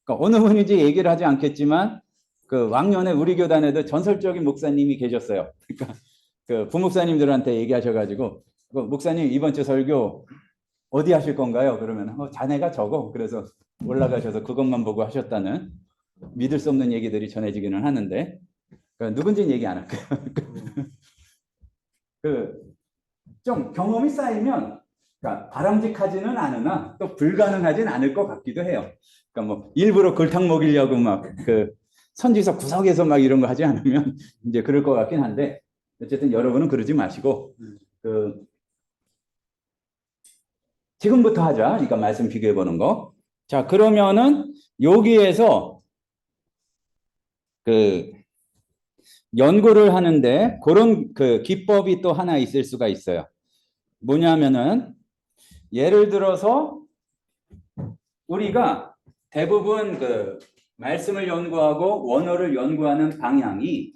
그러니까 어느 분인지 얘기를 하지 않겠지만 그 왕년에 우리 교단에도 전설적인 목사님이 계셨어요. 그러니까 그 부목사님들한테 얘기하셔가지고 목사님 이번 주 설교 어디 하실 건가요? 그러면 자네가 적어. 그래서 올라가셔서 그것만 보고 하셨다는 믿을 수 없는 얘기들이 전해지기는 하는데 누군지는 얘기 안 할게요. 좀 경험이 쌓이면 그러니까 바람직하지는 않으나 또 불가능하진 않을 것 같기도 해요. 그러니까 뭐 일부러 골탕 먹이려고 막 선지서 구석에서 막 이런 거 하지 않으면 이제 그럴 것 같긴 한데 어쨌든 여러분은 그러지 마시고 지금부터 하자. 그러니까 말씀 비교해 보는 거. 자, 그러면은 여기에서 연구를 하는데 그런 기법이 또 하나 있을 수가 있어요. 뭐냐면은 예를 들어서 우리가 대부분 말씀을 연구하고 원어를 연구하는 방향이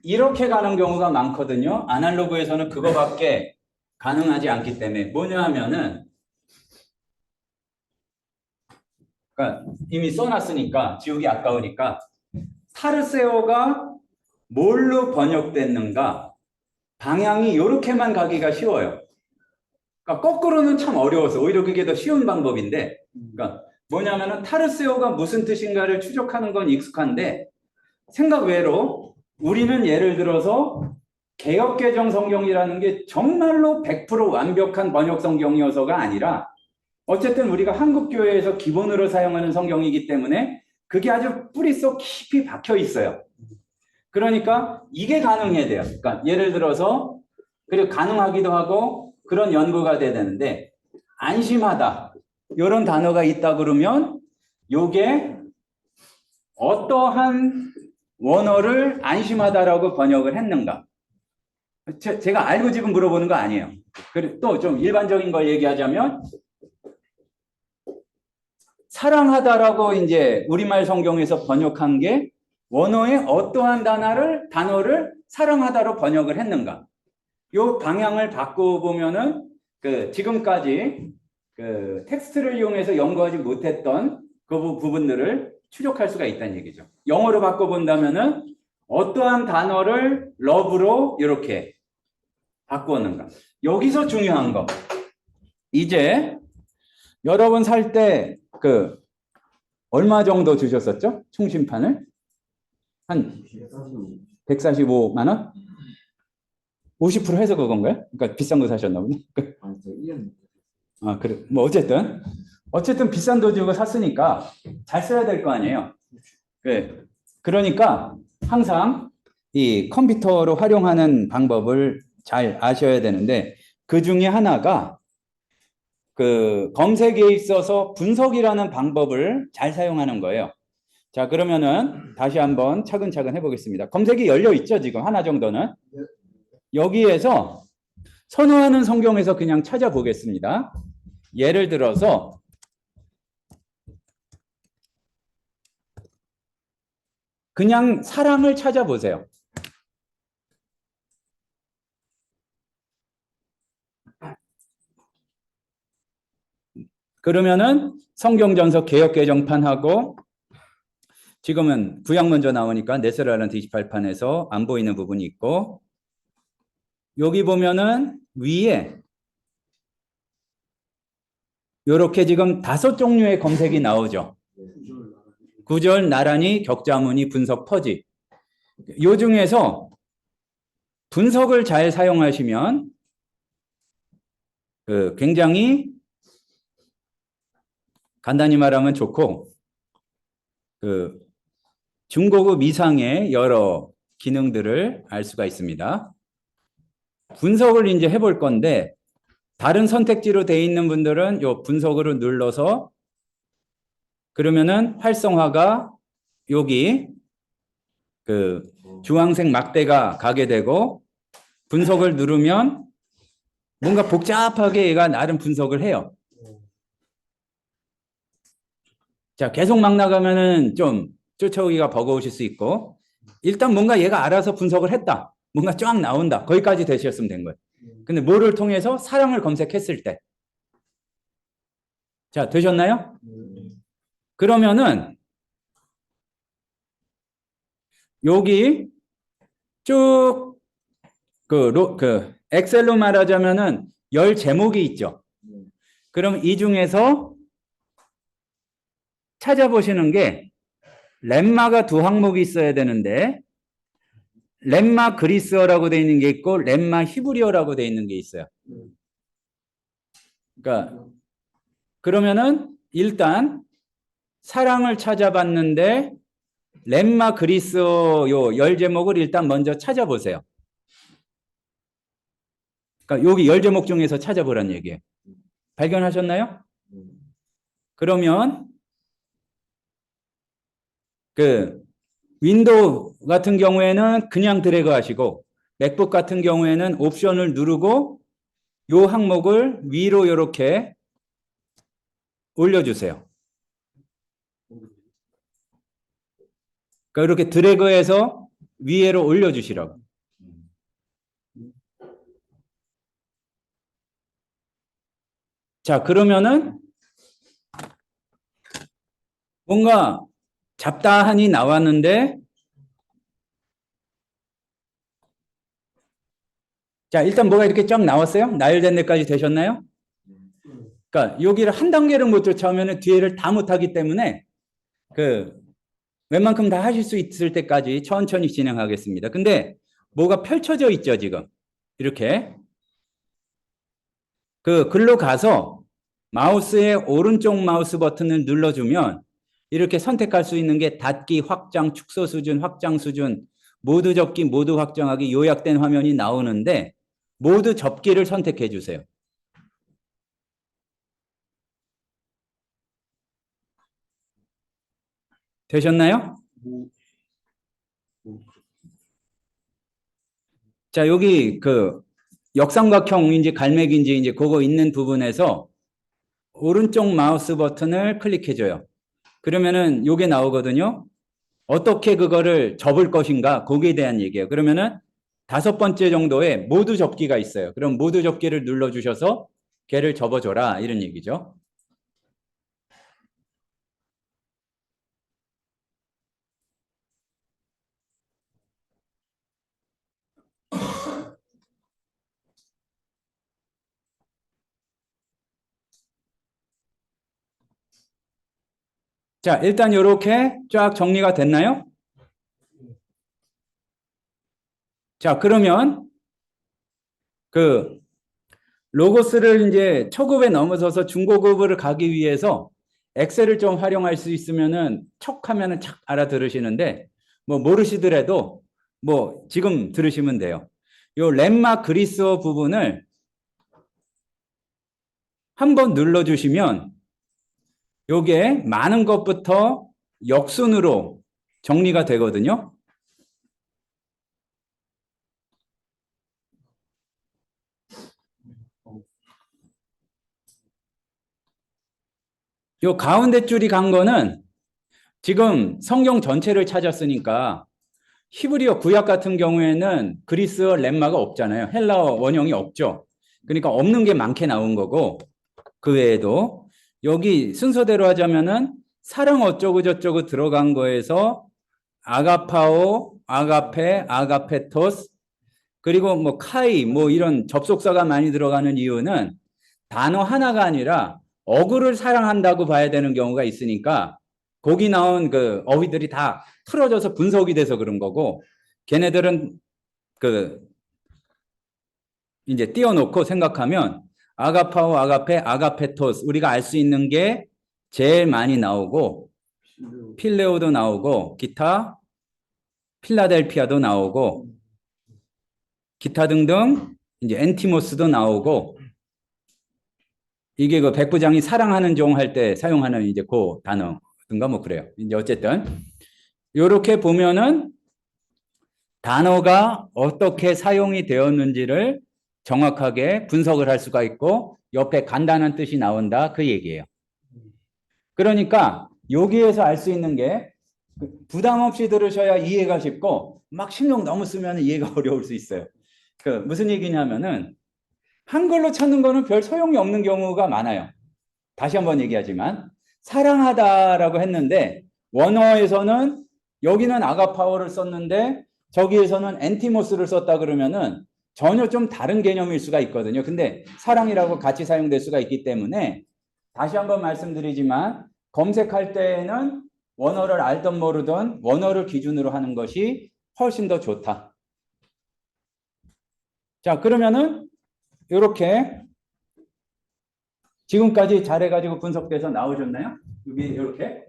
이렇게 가는 경우가 많거든요. 아날로그에서는 그거밖에 가능하지 않기 때문에 뭐냐 하면은 그러니까 이미 써놨으니까 지우기 아까우니까 타르세오가 뭘로 번역됐는가 방향이 이렇게만 가기가 쉬워요. 그러니까 거꾸로는 참 어려워서 오히려 그게 더 쉬운 방법인데 그러니까 뭐냐면은 타르세오가 무슨 뜻인가를 추적하는 건 익숙한데 생각 외로 우리는 예를 들어서 개역개정 성경이라는 게 정말로 100% 완벽한 번역 성경이어서가 아니라 어쨌든 우리가 한국교회에서 기본으로 사용하는 성경이기 때문에 그게 아주 뿌릿속 깊이 박혀 있어요. 그러니까 이게 가능해야 돼요. 그러니까 예를 들어서 그리고 가능하기도 하고 그런 연구가 돼야 되는데 안심하다 이런 단어가 있다 그러면 요게 어떠한 원어를 안심하다라고 번역을 했는가? 제가 알고 지금 물어보는 거 아니에요. 그리고 또 좀 일반적인 걸 얘기하자면 사랑하다라고 이제 우리말 성경에서 번역한 게 원어의 어떠한 단어를 사랑하다로 번역을 했는가? 요 방향을 바꿔보면은 지금까지 텍스트를 이용해서 연구하지 못했던 그 부분들을 추적할 수가 있다는 얘기죠. 영어로 바꿔본다면은 어떠한 단어를 러브로 이렇게 바꾸었는가? 여기서 중요한 거. 이제 여러분 살 때 얼마 정도 주셨었죠? 총심판을? 한 145만 원? 50% 해서 그건가요? 그러니까 비싼 거 사셨나 보네. 아니, 저 1년. 아, 그래. 뭐 어쨌든 비싼 돈 주고 샀으니까 잘 써야 될 거 아니에요. 네. 그러니까 항상 이 컴퓨터로 활용하는 방법을 잘 아셔야 되는데 그 중에 하나가 검색에 있어서 분석이라는 방법을 잘 사용하는 거예요. 자, 그러면은 다시 한번 차근차근 해보겠습니다. 검색이 열려 있죠, 지금 하나 정도는. 여기에서 선호하는 성경에서 그냥 찾아보겠습니다. 예를 들어서 그냥 사랑을 찾아보세요. 그러면은 성경전서 개역개정판하고 지금은 구약 먼저 나오니까 네스라는 28판에서 안 보이는 부분이 있고 여기 보면은 위에 이렇게 지금 5종류의 검색이 나오죠. 구절, 나란히, 격자무늬, 분석, 퍼지. 요 중에서 분석을 잘 사용하시면 굉장히 간단히 말하면 좋고 중고급 이상의 여러 기능들을 알 수가 있습니다. 분석을 이제 해볼 건데 다른 선택지로 돼 있는 분들은 요 분석으로 눌러서 그러면은 활성화가 여기 주황색 막대가 가게 되고 분석을 누르면 뭔가 복잡하게 얘가 나름 분석을 해요. 자, 계속 막 나가면은 좀 쫓아오기가 버거우실 수 있고 일단 뭔가 얘가 알아서 분석을 했다. 뭔가 쫙 나온다. 거기까지 되셨으면 된 거예요. 근데 뭐를 통해서 사랑을 검색했을 때. 자, 되셨나요? 그러면은 여기 쭉 엑셀로 말하자면은 열 제목이 있죠. 그럼 이 중에서 찾아보시는 게 렘마가 2항목이 있어야 되는데 렘마 그리스어라고 돼 있는 게 있고 렘마 히브리어라고 돼 있는 게 있어요. 그러니까 그러면은 일단 사랑을 찾아봤는데 렘마 그리스 요 열 제목을 일단 먼저 찾아보세요. 그러니까 여기 열 제목 중에서 찾아보란 얘기예요. 발견하셨나요? 그러면 그 윈도우 같은 경우에는 그냥 드래그 하시고 맥북 같은 경우에는 옵션을 누르고 요 항목을 위로 이렇게 올려주세요. 그러니까 이렇게 드래그해서 위로 올려주시라고. 자, 그러면은 뭔가 잡다한이 나왔는데, 자, 일단 뭐가 이렇게 쫙 나왔어요? 나열된 데까지 되셨나요? 그러니까 여기를 한 단계를 못 쫓아오면 뒤에를 다 못하기 때문에 웬만큼 다 하실 수 있을 때까지 천천히 진행하겠습니다. 근데 뭐가 펼쳐져 있죠, 지금. 이렇게. 글로 가서 마우스의 오른쪽 마우스 버튼을 눌러주면 이렇게 선택할 수 있는 게 닫기, 확장, 축소 수준, 확장 수준, 모두 접기, 모두 확장하기, 요약된 화면이 나오는데 모두 접기를 선택해 주세요. 되셨나요? 자, 여기 역삼각형인지 갈매기인지 이제 그거 있는 부분에서 오른쪽 마우스 버튼을 클릭해 줘요. 그러면은 요게 나오거든요. 어떻게 그거를 접을 것인가 거기에 대한 얘기예요. 그러면은 5번째 정도에 모두 접기가 있어요. 그럼 모두 접기를 눌러 주셔서 걔를 접어줘라 이런 얘기죠. 자, 일단 이렇게 쫙 정리가 됐나요? 자, 그러면 로고스를 이제 초급에 넘어서서 중고급을 가기 위해서 엑셀을 좀 활용할 수 있으면은 척 하면은 착 알아들으시는데 뭐 모르시더라도 뭐 지금 들으시면 돼요. 요 렘마 그리스어 부분을 한번 눌러주시면 요게 많은 것부터 역순으로 정리가 되거든요. 요 가운데 줄이 간 거는 지금 성경 전체를 찾았으니까 히브리어 구약 같은 경우에는 그리스어 렘마가 없잖아요. 헬라어 원형이 없죠. 그러니까 없는 게 많게 나온 거고 그 외에도 여기 순서대로 하자면은 사랑 어쩌고 저쩌고 들어간 거에서 아가파오, 아가페, 아가페토스 그리고 뭐 카이 뭐 이런 접속사가 많이 들어가는 이유는 단어 하나가 아니라 어구를 사랑한다고 봐야 되는 경우가 있으니까 거기 나온 어휘들이 다 틀어져서 분석이 돼서 그런 거고 걔네들은 이제 띄워놓고 생각하면 아가파오, 아가페, 아가페토스 우리가 알 수 있는 게 제일 많이 나오고 필레오도 나오고 기타 필라델피아도 나오고 기타 등등 이제 엔티모스도 나오고 이게 백부장이 사랑하는 종 할 때 사용하는 이제 그 단어든가 뭐 그래요. 이제 어쨌든 요렇게 보면은 단어가 어떻게 사용이 되었는지를 정확하게 분석을 할 수가 있고 옆에 간단한 뜻이 나온다 그 얘기예요. 그러니까 여기에서 알 수 있는 게 부담 없이 들으셔야 이해가 쉽고 막 신경 너무 쓰면 이해가 어려울 수 있어요. 무슨 얘기냐면은 한글로 찾는 거는 별 소용이 없는 경우가 많아요. 다시 한번 얘기하지만 사랑하다라고 했는데 원어에서는 여기는 아가파워를 썼는데 저기에서는 엔티모스를 썼다 그러면은 전혀 좀 다른 개념일 수가 있거든요. 근데 사랑이라고 같이 사용될 수가 있기 때문에 다시 한번 말씀드리지만 검색할 때에는 원어를 알던 모르던 원어를 기준으로 하는 것이 훨씬 더 좋다. 자, 그러면은 이렇게 지금까지 잘해가지고 분석돼서 나오셨나요? 여기 이렇게.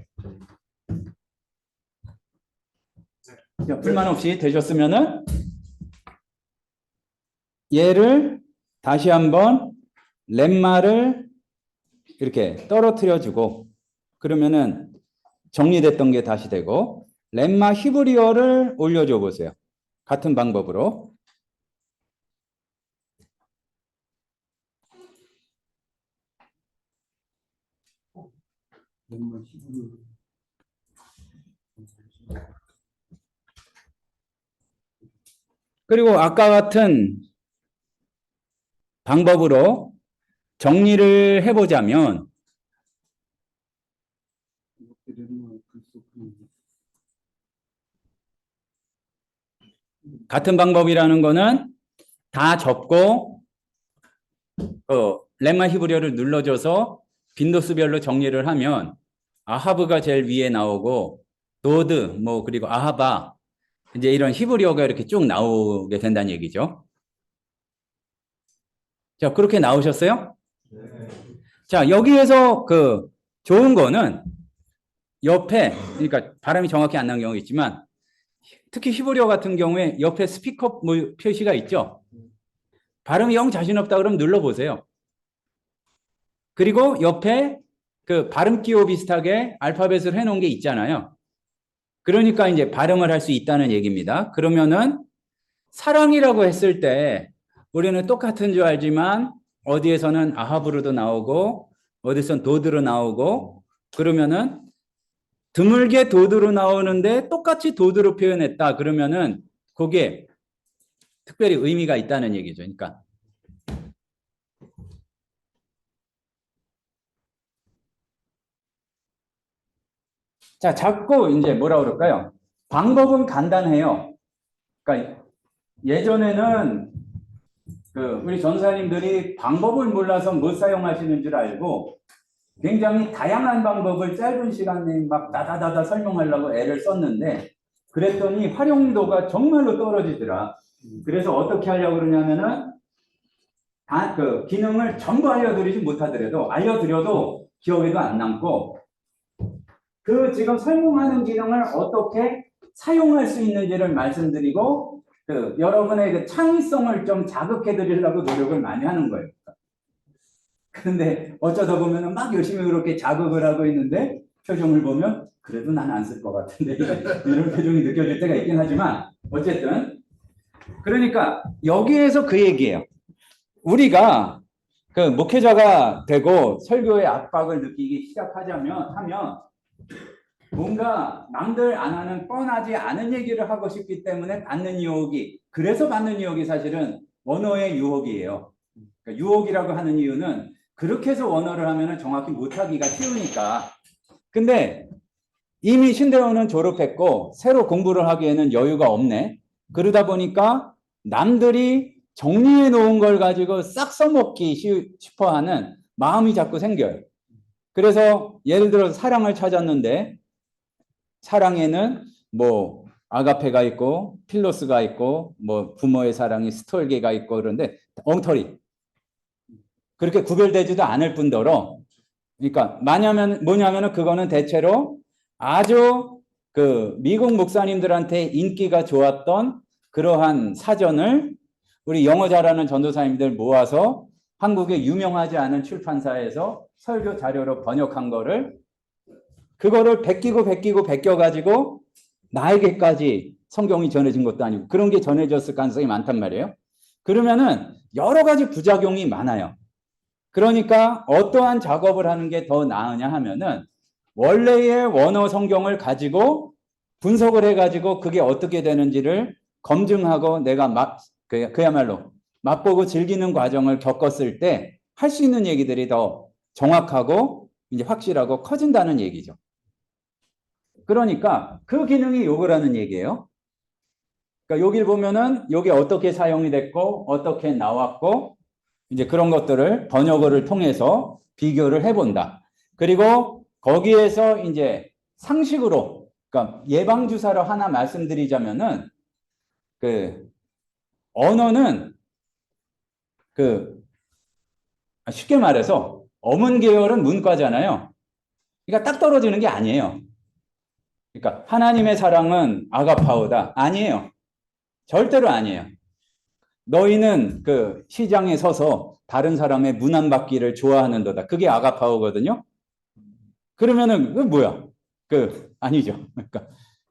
자, 불만 없이 되셨으면은 얘를 다시 한번 렘마를 이렇게 떨어뜨려 주고 그러면은 정리됐던 게 다시 되고 렘마 히브리어를 올려줘 보세요. 같은 방법으로. 정말 힘들어. 그리고 아까 같은 방법으로 정리를 해보자면 이렇게 되면 글쎄 같은 방법이라는 거는 다 접고 렘마 히브리어를 눌러줘서 빈도수별로 정리를 하면 아하브가 제일 위에 나오고 도드 뭐 그리고 아하바 이제 이런 히브리어가 이렇게 쭉 나오게 된다는 얘기죠. 자, 그렇게 나오셨어요? 자, 여기에서 그 좋은 거는 옆에 그러니까 발음이 정확히 안 나는 경우가 있지만 특히 히브리어 같은 경우에 옆에 스피커 뭐 표시가 있죠. 발음이 영 자신 없다 그러면 눌러보세요. 그리고 옆에 그 발음 기호 비슷하게 알파벳을 해놓은 게 있잖아요. 그러니까 이제 발음을 할 수 있다는 얘기입니다. 그러면은 사랑이라고 했을 때 우리는 똑같은 줄 알지만 어디에서는 아하브로도 나오고 어디선 도드로 나오고 그러면은 드물게 도드로 나오는데 똑같이 도드로 표현했다 그러면은 그게 특별히 의미가 있다는 얘기죠. 그러니까 자, 자꾸 이제 뭐라 그럴까요? 방법은 간단해요. 그러니까 예전에는 그 우리 전사님들이 방법을 몰라서 못 사용하시는 줄 알고 굉장히 다양한 방법을 짧은 시간에 막 다다다다 설명하려고 애를 썼는데 그랬더니 활용도가 정말로 떨어지더라. 그래서 어떻게 하려고 그러냐면은 그 기능을 전부 알려드리지 못하더라도 알려드려도 기억에도 안 남고 그 지금 설명하는 기능을 어떻게 사용할 수 있는지를 말씀드리고 그 여러분의 그 창의성을 좀 자극해 드리려고 노력을 많이 하는 거예요. 그런데 어쩌다 보면은 막 열심히 그렇게 자극을 하고 있는데 표정을 보면 그래도 난 안 쓸 것 같은데 이런 표정이 느껴질 때가 있긴 하지만 어쨌든 그러니까 여기에서 그 얘기예요. 우리가 그 목회자가 되고 설교의 압박을 느끼기 시작하자면 하면 뭔가 남들 안 하는 뻔하지 않은 얘기를 하고 싶기 때문에 받는 유혹이 그래서 받는 유혹이 사실은 원어의 유혹이에요. 그러니까 유혹이라고 하는 이유는 그렇게 해서 원어를 하면 정확히 못하기가 쉬우니까. 근데 이미 신대원은 졸업했고 새로 공부를 하기에는 여유가 없네. 그러다 보니까 남들이 정리해 놓은 걸 가지고 싹 써먹기 싶어 하는 마음이 자꾸 생겨요. 그래서 예를 들어 사랑을 찾았는데 사랑에는 뭐 아가페가 있고 필로스가 있고 뭐 부모의 사랑이 스톨게가 있고 그런데 엉터리. 그렇게 구별되지도 않을 뿐더러 그러니까 뭐냐면은 그거는 대체로 아주 그 미국 목사님들한테 인기가 좋았던 그러한 사전을 우리 영어 잘하는 전도사님들 모아서 한국의 유명하지 않은 출판사에서 설교 자료로 번역한 거를 그거를 베끼고 베껴가지고 나에게까지 성경이 전해진 것도 아니고 그런 게 전해졌을 가능성이 많단 말이에요. 그러면은 여러 가지 부작용이 많아요. 그러니까 어떠한 작업을 하는 게 더 나으냐 하면은 원래의 원어 성경을 가지고 분석을 해가지고 그게 어떻게 되는지를 검증하고 내가 그야말로 맛보고 즐기는 과정을 겪었을 때 할 수 있는 얘기들이 더 정확하고 이제 확실하고 커진다는 얘기죠. 그러니까 그 기능이 요거라는 얘기예요. 그러니까 여기를 보면은 여기 어떻게 사용이 됐고 어떻게 나왔고 이제 그런 것들을 번역어를 통해서 비교를 해본다. 그리고 거기에서 이제 상식으로, 그러니까 예방주사로 하나 말씀드리자면은, 그, 언어는 쉽게 말해서 어문 계열은 문과잖아요. 그러니까 딱 떨어지는 게 아니에요. 그러니까 하나님의 사랑은 아가파오다. 아니에요. 절대로 아니에요. 너희는 그 시장에 서서 다른 사람의 문안받기를 좋아하는도다. 그게 아가파오거든요. 그러면은 그 뭐야? 그 아니죠. 그러니까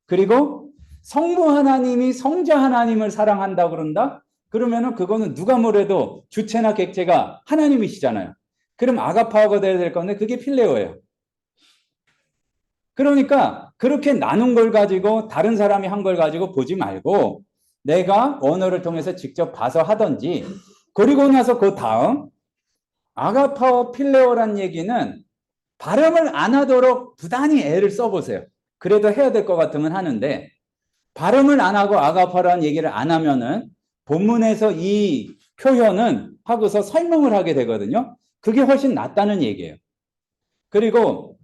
그리고 성부 하나님이 성자 하나님을 사랑한다 그런다? 그러면은 그거는 누가 뭐래도 주체나 객체가 하나님이시잖아요. 그럼 아가파오가 돼야 될 건데 그게 필레오예요. 그러니까 그렇게 나눈 걸 가지고 다른 사람이 한 걸 가지고 보지 말고 내가 언어를 통해서 직접 봐서 하든지 그리고 나서 그 다음 아가파오 필레오란 얘기는 발음을 안 하도록 부단히 애를 써보세요. 그래도 해야 될 것 같으면 하는데 발음을 안 하고 아가파라는 얘기를 안 하면은 본문에서 이 표현은 하고서 설명을 하게 되거든요. 그게 훨씬 낫다는 얘기예요. 그리고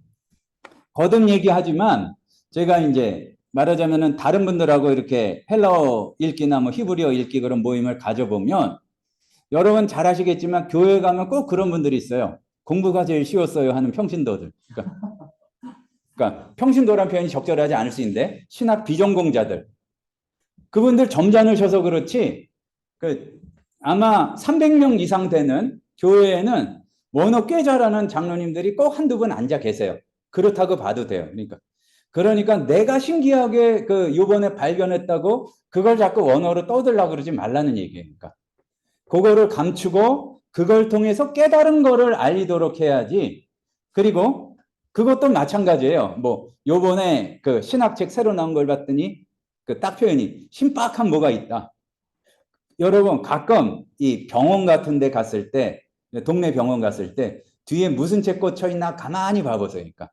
거듭 얘기하지만 제가 이제 말하자면은 다른 분들하고 이렇게 헬라어 읽기나 뭐 히브리어 읽기 그런 모임을 가져보면 여러분 잘 아시겠지만 교회 가면 꼭 그런 분들이 있어요. 공부가 제일 쉬웠어요 하는 평신도들. 그러니까 평신도란 표현이 적절하지 않을 수 있는데 신학 비전공자들. 그분들 점잖으셔서 그렇지 그 아마 300명 이상 되는 교회에는 원어 꽤 잘하는 장로님들이 꼭 한두 분 앉아 계세요. 그렇다고 봐도 돼요. 그러니까 내가 신기하게 그 요번에 발견했다고 그걸 자꾸 원어로 떠들라고 그러지 말라는 얘기예요. 그러니까 그거를 감추고 그걸 통해서 깨달은 거를 알리도록 해야지. 그리고 그것도 마찬가지예요. 뭐 요번에 그 신학책 새로 나온 걸 봤더니 그 딱 표현이 신박한 뭐가 있다. 여러분 가끔 이 병원 같은 데 갔을 때 동네 병원 갔을 때 뒤에 무슨 책 꽂혀 있나 가만히 봐보세요. 그러니까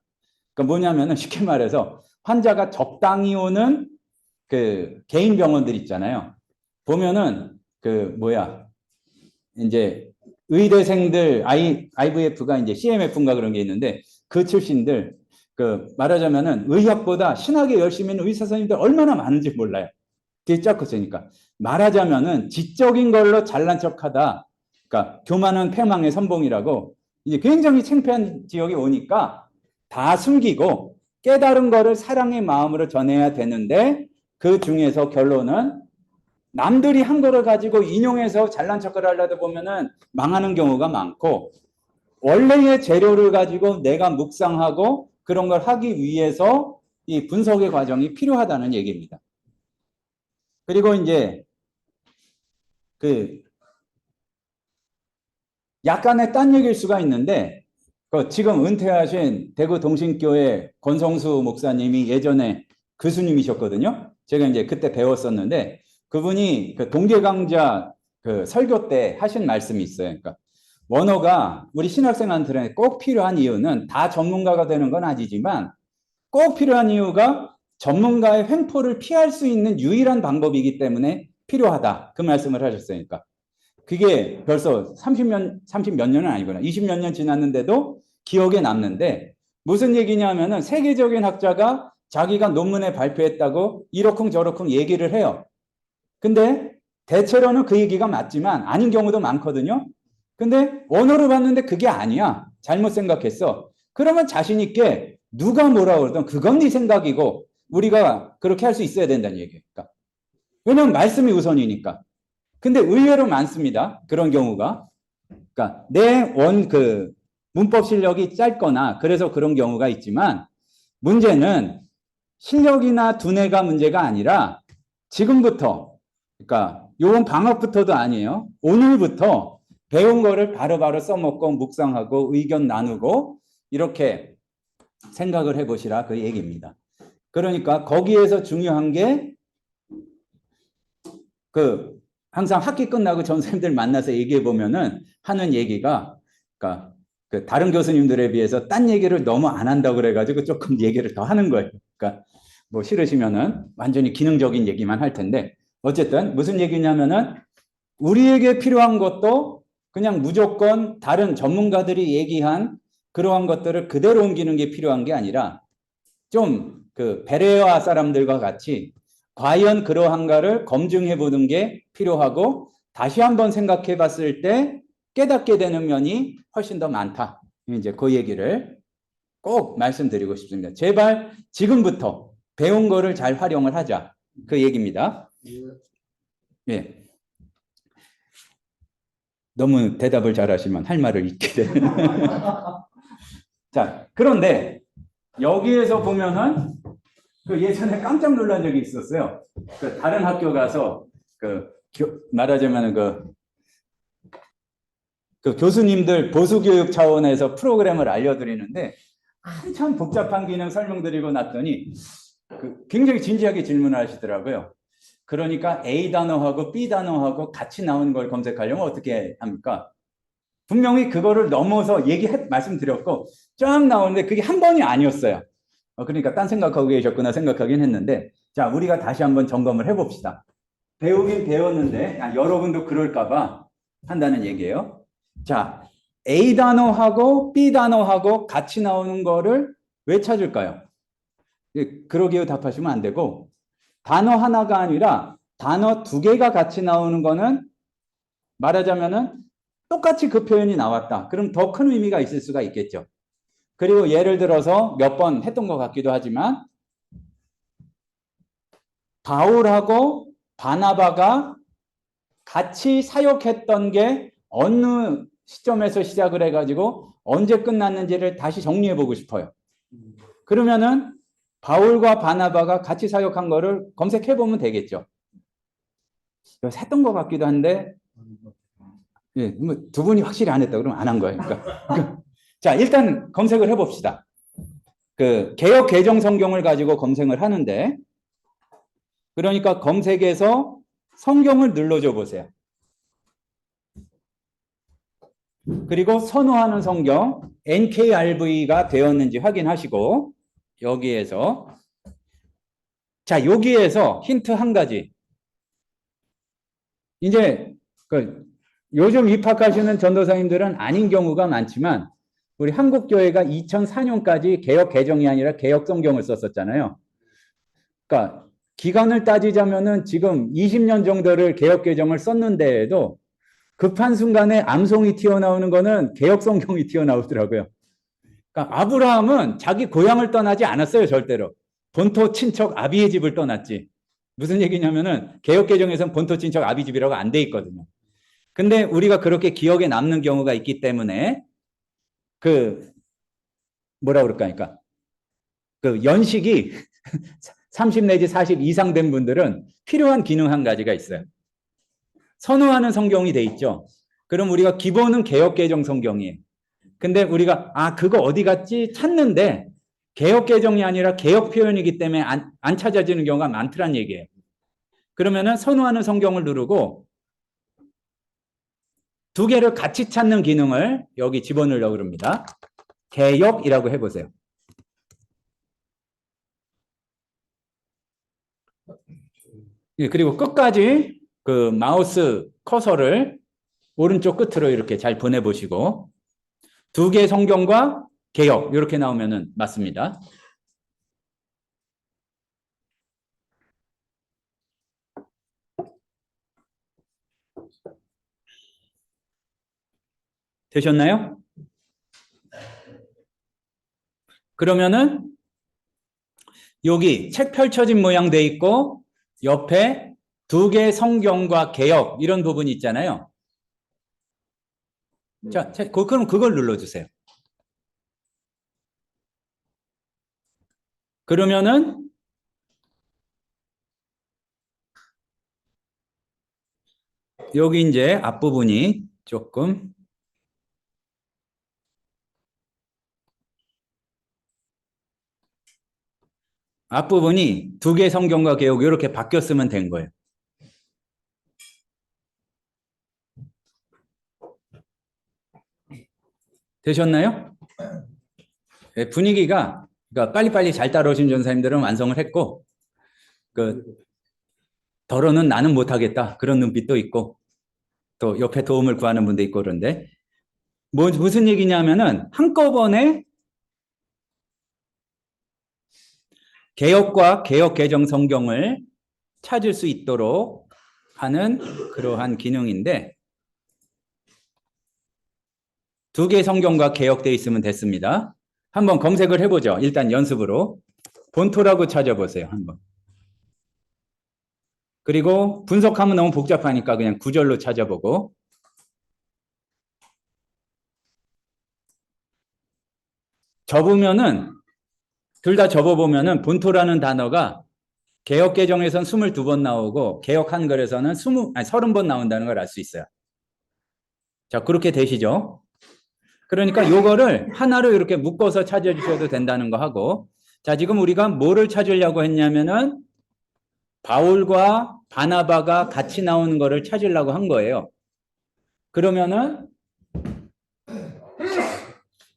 뭐냐면은 쉽게 말해서 환자가 적당히 오는 그 개인 병원들 있잖아요. 보면은 그 뭐야 이제 의대생들 IVF가 이제 CMF인가 그런 게 있는데 그 출신들 그 말하자면은 의학보다 신학에 열심히 있는 의사 선생님들 얼마나 많은지 몰라요. 뒤짝고 쓰니까 말하자면은 지적인 걸로 잘난 척하다. 그러니까 교만은 패망의 선봉이라고 이제 굉장히 창피한 지역에 오니까 다 숨기고 깨달은 거를 사랑의 마음으로 전해야 되는데 그 중에서 결론은 남들이 한 거를 가지고 인용해서 잘난 척을 하려다 보면은 망하는 경우가 많고 원래의 재료를 가지고 내가 묵상하고 그런 걸 하기 위해서 이 분석의 과정이 필요하다는 얘기입니다. 그리고 이제 그 약간의 딴 얘기일 수가 있는데 그 지금 은퇴하신 대구 동신교회 권성수 목사님이 예전에 교수님이셨거든요. 제가 이제 그때 배웠었는데 그분이 그 동계 강좌 그 설교 때 하신 말씀이 있어요. 그러니까 원어가 우리 신학생한테 꼭 필요한 이유는 다 전문가가 되는 건 아니지만 꼭 필요한 이유가 전문가의 횡포를 피할 수 있는 유일한 방법이기 때문에 필요하다. 그 말씀을 하셨으니까. 그게 벌써 30몇 년은 아니구나. 20몇 년 지났는데도 기억에 남는데 무슨 얘기냐면은 세계적인 학자가 자기가 논문에 발표했다고 이러쿵저러쿵 얘기를 해요. 근데 대체로는 그 얘기가 맞지만 아닌 경우도 많거든요. 근데 원어로 봤는데 그게 아니야. 잘못 생각했어. 그러면 자신 있게 누가 뭐라 그러든 그건 네 생각이고 우리가 그렇게 할 수 있어야 된다는 얘기예요. 그러니까. 왜냐면 말씀이 우선이니까. 근데 의외로 많습니다. 그런 경우가. 그러니까 내 그 문법 실력이 짧거나 그래서 그런 경우가 있지만 문제는 실력이나 두뇌가 문제가 아니라 지금부터 그러니까 요번 방학부터도 아니에요. 오늘부터 배운 거를 바로바로 써먹고 묵상하고 의견 나누고 이렇게 생각을 해보시라 그 얘기입니다. 그러니까 거기에서 중요한 게 그 항상 학기 끝나고 전생들 만나서 얘기해 보면은 하는 얘기가 그러니까 그 다른 교수님들에 비해서 딴 얘기를 너무 안 한다고 그래가지고 조금 얘기를 더 하는 거예요. 그러니까 뭐 싫으시면은 완전히 기능적인 얘기만 할 텐데 어쨌든 무슨 얘기냐면은 우리에게 필요한 것도 그냥 무조건 다른 전문가들이 얘기한 그러한 것들을 그대로 옮기는 게 필요한 게 아니라 좀 그 베레아 사람들과 같이 과연 그러한가를 검증해 보는 게 필요하고 다시 한번 생각해 봤을 때 깨닫게 되는 면이 훨씬 더 많다. 이제 그 얘기를 꼭 말씀드리고 싶습니다. 제발 지금부터 배운 거를 잘 활용을 하자. 그 얘기입니다. 예. 너무 대답을 잘하시면 할 말을 잊게 되는. 자, 그런데 여기에서 보면은 그 예전에 깜짝 놀란 적이 있었어요. 그 다른 학교 가서 말하자면 그 교수님들 보수교육 차원에서 프로그램을 알려드리는데 한참 복잡한 기능 설명드리고 났더니 굉장히 진지하게 질문을 하시더라고요. 그러니까 A 단어하고 B 단어하고 같이 나오는 걸 검색하려면 어떻게 합니까? 분명히 그거를 넘어서 말씀드렸고 쫙 나오는데 그게 한 번이 아니었어요. 그러니까 딴 생각하고 계셨구나 생각하긴 했는데, 자, 우리가 다시 한번 점검을 해봅시다. 배우긴 배웠는데 여러분도 그럴까봐 한다는 얘기예요. 자, A 단어하고 B 단어하고 같이 나오는 거를 왜 찾을까요? 그러기에 답하시면 안 되고, 단어 하나가 아니라 단어 두 개가 같이 나오는 거는 말하자면은 똑같이 그 표현이 나왔다. 그럼 더 큰 의미가 있을 수가 있겠죠. 그리고 예를 들어서 몇 번 했던 것 같기도 하지만 바울하고 바나바가 같이 사역했던 게 어느 시점에서 시작을 해가지고 언제 끝났는지를 다시 정리해 보고 싶어요. 그러면은 바울과 바나바가 같이 사역한 거를 검색해 보면 되겠죠. 했던 것 같기도 한데, 예, 뭐 두 분이 확실히 안 했다 그러면 안 한 거예요. 그러니까 자, 일단 검색을 해봅시다. 그 개역 개정 성경을 가지고 검색을 하는데, 그러니까 검색에서 성경을 눌러줘 보세요. 그리고 선호하는 성경 NKRV가 되었는지 확인하시고, 여기에서 자, 여기에서 힌트 한 가지. 이제 요즘 입학하시는 전도사님들은 아닌 경우가 많지만 우리 한국교회가 2004년까지 개역 개정이 아니라 개역 성경을 썼었잖아요. 그러니까 기간을 따지자면은 지금 20년 정도를 개역 개정을 썼는데도 급한 순간에 암송이 튀어나오는 거는 개역 성경이 튀어나오더라고요. 그러니까 아브라함은 자기 고향을 떠나지 않았어요, 절대로. 본토 친척 아비의 집을 떠났지. 무슨 얘기냐면은 개역 개정에서는 본토 친척 아비 집이라고 안 돼 있거든요. 근데 우리가 그렇게 기억에 남는 경우가 있기 때문에 뭐라 그럴까, 그 연식이 30 내지 40 이상 된 분들은 필요한 기능 한 가지가 있어요. 선호하는 성경이 돼 있죠. 그럼 우리가 기본은 개역 개정 성경이에요. 근데 우리가 그거 어디 갔지 찾는데 개역 개정이 아니라 개역 표현이기 때문에 안 찾아지는 경우가 많더란 얘기예요. 그러면은 선호하는 성경을 누르고 두 개를 같이 찾는 기능을 여기 집어넣으려고 합니다. 개역이라고 해보세요. 그리고 끝까지 그 마우스 커서를 오른쪽 끝으로 이렇게 잘 보내보시고 두 개 성경과 개역 이렇게 나오면은 맞습니다. 되셨나요? 그러면은 여기 책 펼쳐진 모양 돼 있고 옆에 두 개 성경과 개역 이런 부분이 있잖아요. 자, 그럼 그걸 눌러주세요. 그러면은 여기 이제 앞부분이 조금 앞부분이 두 개 성경과 개역 이렇게 바뀌었으면 된 거예요. 되셨나요? 네, 분위기가 그러니까 빨리빨리 잘 따라오신 전사님들은 완성을 했고 더러는 나는 못하겠다 그런 눈빛도 있고 또 옆에 도움을 구하는 분도 있고 그런데 무슨 얘기냐면은 한꺼번에 개역과 개역 개정 성경을 찾을 수 있도록 하는 그러한 기능인데 두 개 성경과 개역되어 있으면 됐습니다. 한번 검색을 해보죠. 일단 연습으로. 본토라고 찾아보세요. 한번. 그리고 분석하면 너무 복잡하니까 그냥 구절로 찾아보고 접으면은 둘 다 접어보면은 본토라는 단어가 개역 개정에선 22번 나오고 개역 한글에서는 30번 나온다는 걸 알 수 있어요. 자, 그렇게 되시죠? 그러니까 요거를 하나로 이렇게 묶어서 찾아주셔도 된다는 거 하고 자, 지금 우리가 뭐를 찾으려고 했냐면은 바울과 바나바가 같이 나오는 거를 찾으려고 한 거예요. 그러면은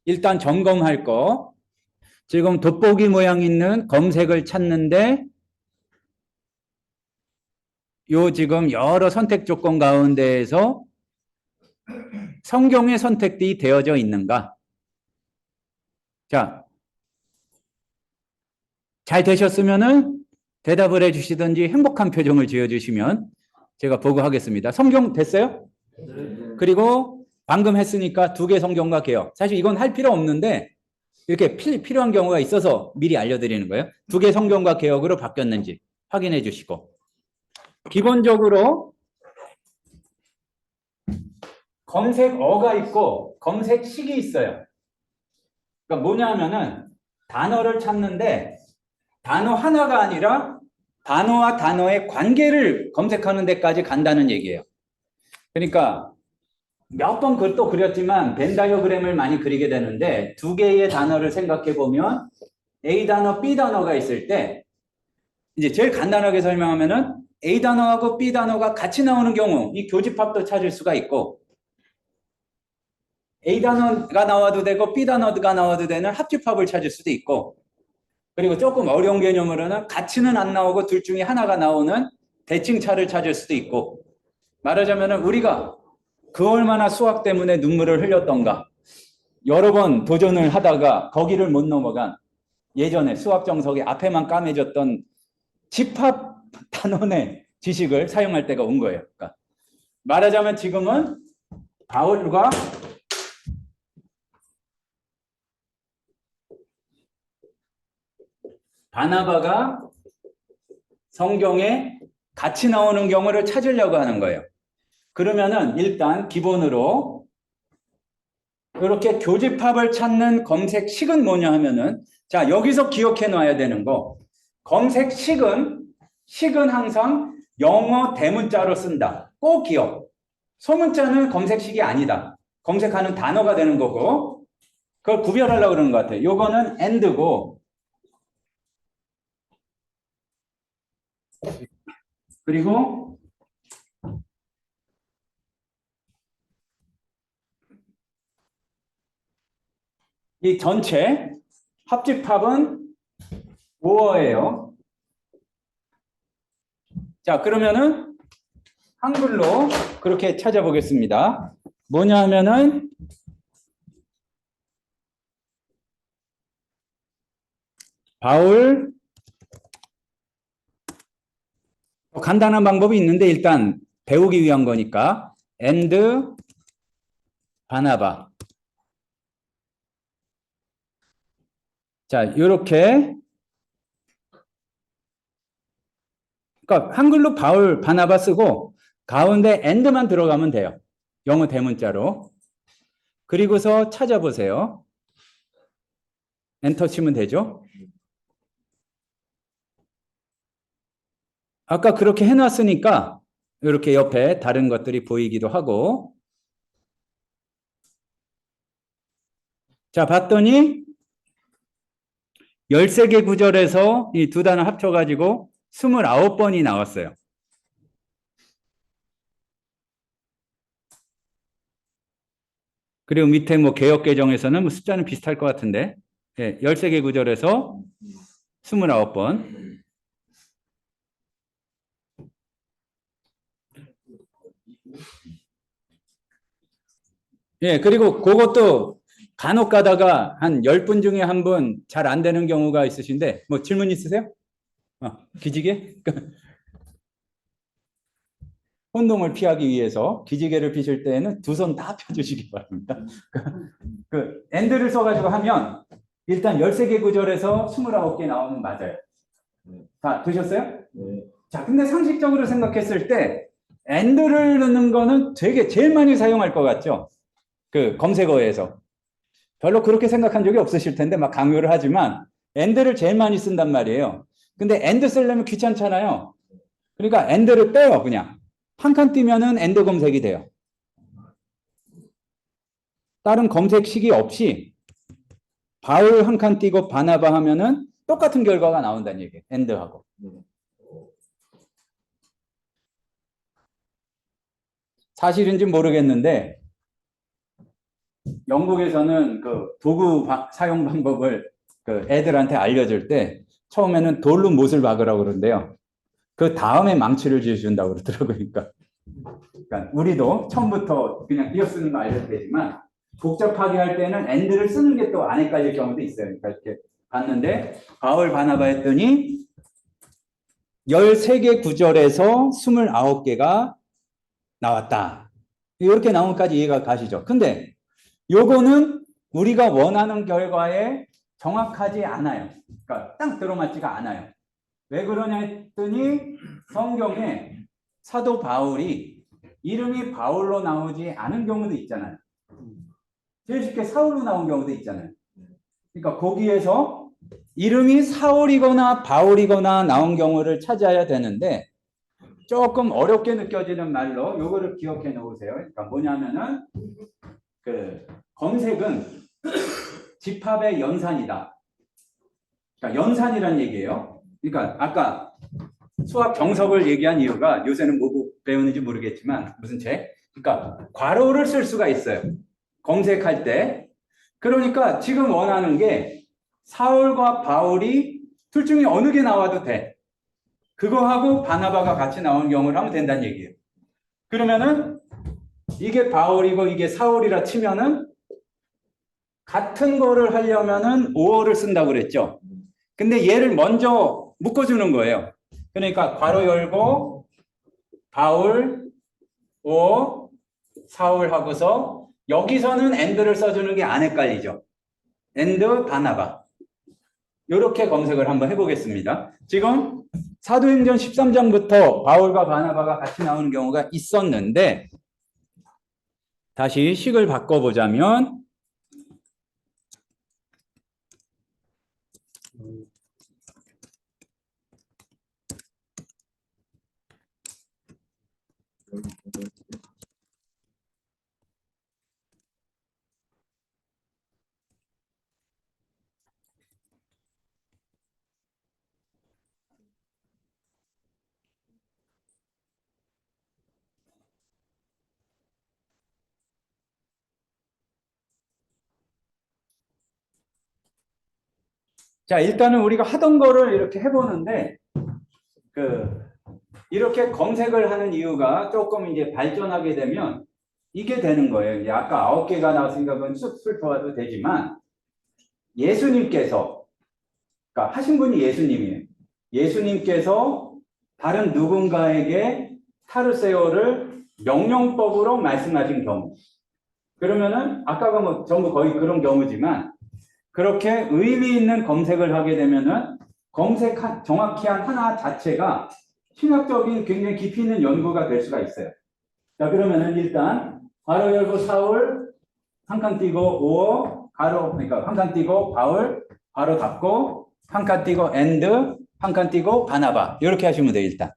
일단 점검할 거 지금 돋보기 모양 있는 검색을 찾는데 요 지금 여러 선택 조건 가운데에서 성경의 선택이 되어져 있는가? 자, 잘 되셨으면은 대답을 해주시든지 행복한 표정을 지어주시면 제가 보고하겠습니다. 성경 됐어요? 그리고 방금 했으니까 2개 성경과 개역. 사실 이건 할 필요 없는데 이렇게 필요한 경우가 있어서 미리 알려드리는 거예요. 2개 성경과 개역으로 바뀌었는지 확인해 주시고 기본적으로 검색어가 있고 검색식이 있어요. 그러니까 뭐냐 하면은 단어를 찾는데 단어 하나가 아니라 단어와 단어의 관계를 검색하는 데까지 간다는 얘기예요. 그러니까 몇 번 그것도 그렸지만 벤 다이어그램을 많이 그리게 되는데 2개의 단어를 생각해 보면 A 단어, B 단어가 있을 때 이제 제일 간단하게 설명하면은 A 단어하고 B 단어가 같이 나오는 경우 이 교집합도 찾을 수가 있고 A 단어가 나와도 되고 B 단어가 나와도 되는 합집합을 찾을 수도 있고 그리고 조금 어려운 개념으로는 같이는 안 나오고 둘 중에 하나가 나오는 대칭차를 찾을 수도 있고 말하자면은 우리가 그 얼마나 수학 때문에 눈물을 흘렸던가 여러 번 도전을 하다가 거기를 못 넘어간 예전에 수학 정석의 앞에만 까매졌던 집합 단원의 지식을 사용할 때가 온 거예요. 그러니까 말하자면 지금은 바울과 바나바가 성경에 같이 나오는 경우를 찾으려고 하는 거예요. 그러면은 일단 기본으로 이렇게 교집합을 찾는 검색식은 뭐냐 하면은 자, 여기서 기억해 놔야 되는 거. 검색식은 항상 영어 대문자로 쓴다. 꼭 기억. 소문자는 검색식이 아니다. 검색하는 단어가 되는 거고 그걸 구별하려고 그러는 것 같아요. 요거는 and고 그리고 이 전체 합집합은 5어예요. 자, 그러면은 한글로 그렇게 찾아보겠습니다. 뭐냐 하면은 바울 간단한 방법이 있는데 일단 배우기 위한 거니까 and 바나바 자, 이렇게 그러니까 한글로 바울, 바나바 쓰고 가운데 and만 들어가면 돼요. 영어 대문자로. 그리고서 찾아보세요. 엔터 치면 되죠? 아까 그렇게 해놨으니까 이렇게 옆에 다른 것들이 보이기도 하고 자, 봤더니 13개 구절에서 이 두 단어 합쳐가지고 29번이 나왔어요. 그리고 밑에 뭐 개역개정에서는 뭐 숫자는 비슷할 것 같은데, 예, 13개 구절에서 29번. 예, 그리고 그것도 간혹 가다가 한 10분 중에 한 분 잘 안 되는 경우가 있으신데, 뭐 질문 있으세요? 기지개? 혼동을 피하기 위해서 기지개를 피실 때에는 두 손 다 펴주시기 바랍니다. 그 엔드를 써가지고 하면 일단 13개 구절에서 29개 나오면 맞아요. 다 되셨어요? 네. 자, 근데 상식적으로 생각했을 때 and를 넣는 거는 되게 제일 많이 사용할 것 같죠? 그 검색어에서. 별로 그렇게 생각한 적이 없으실 텐데 막 강요를 하지만 and를 제일 많이 쓴단 말이에요. 근데 and 쓰려면 귀찮잖아요. 그러니까 and를 빼요, 그냥. 한 칸 띄면은 and 검색이 돼요. 다른 검색식이 없이 바울 한 칸 띄고 바나바 하면은 똑같은 결과가 나온다는 얘기예요. and하고. 사실인지 모르겠는데 영국에서는 그 도구 사용 방법을 그 애들한테 알려줄 때 처음에는 돌로 못을 박으라고 그러는데요. 그 다음에 망치를 지어준다고 그러더라고요. 그러니까 우리도 처음부터 그냥 띄어 쓰는 거 알려도 되지만 복잡하게 할 때는 and를 쓰는 게 또 안 헷갈릴 경우도 있어요. 그러니까 이렇게 봤는데 바울 바나바 했더니 13개 구절에서 29개가 나왔다. 이렇게 나온 것까지 이해가 가시죠? 근데 요거는 우리가 원하는 결과에 정확하지 않아요. 그러니까 딱 들어맞지가 않아요. 왜 그러냐 했더니 성경에 사도 바울이 이름이 바울로 나오지 않은 경우도 있잖아요. 제일 쉽게 사울로 나온 경우도 있잖아요. 그러니까 거기에서 이름이 사울이거나 바울이거나 나온 경우를 찾아야 되는데 조금 어렵게 느껴지는 말로 요거를 기억해 놓으세요. 그러니까 뭐냐면은 그 검색은 집합의 연산이다. 그러니까 연산이란 얘기예요. 그러니까 아까 수학 정석을 얘기한 이유가 요새는 뭐 배우는지 모르겠지만 무슨 책? 그러니까 괄호를 쓸 수가 있어요. 검색할 때. 그러니까 지금 원하는 게 사울과 바울이 둘 중에 어느 게 나와도 돼. 그거하고 바나바가 같이 나온 경우를 하면 된다는 얘기예요. 그러면은 이게 바울이고 이게 사울이라 치면은 같은 거를 하려면은 5어를 쓴다고 그랬죠. 근데 얘를 먼저 묶어주는 거예요. 그러니까 괄호 열고 바울, 5, 사울 하고서 여기서는 and를 써주는 게 안 헷갈리죠. and 바나바. 이렇게 검색을 한번 해보겠습니다. 지금 사도행전 13장부터 바울과 바나바가 같이 나오는 경우가 있었는데 다시 식을 바꿔보자면 자, 일단은 우리가 하던 거를 이렇게 해보는데, 이렇게 검색을 하는 이유가 조금 이제 발전하게 되면 이게 되는 거예요. 이제 아까 9개가 나왔으니까 그건 쑥 훑어와도 되지만, 예수님께서, 그러니까 하신 분이 예수님이에요. 예수님께서 다른 누군가에게 타르세오를 명령법으로 말씀하신 경우. 그러면은, 아까가 뭐 전부 거의 그런 경우지만, 그렇게 의미 있는 검색을 하게 되면은 정확히 한 하나 자체가 신학적인 굉장히 깊이 있는 연구가 될 수가 있어요. 자, 그러면은 일단 괄호 열고 사울 한 칸 띄고 5 가로 그러니까 한 칸 띄고 바울 괄호 닫고 한 칸 띄고 and 한 칸 띄고 바나바 이렇게 하시면 돼요. 일단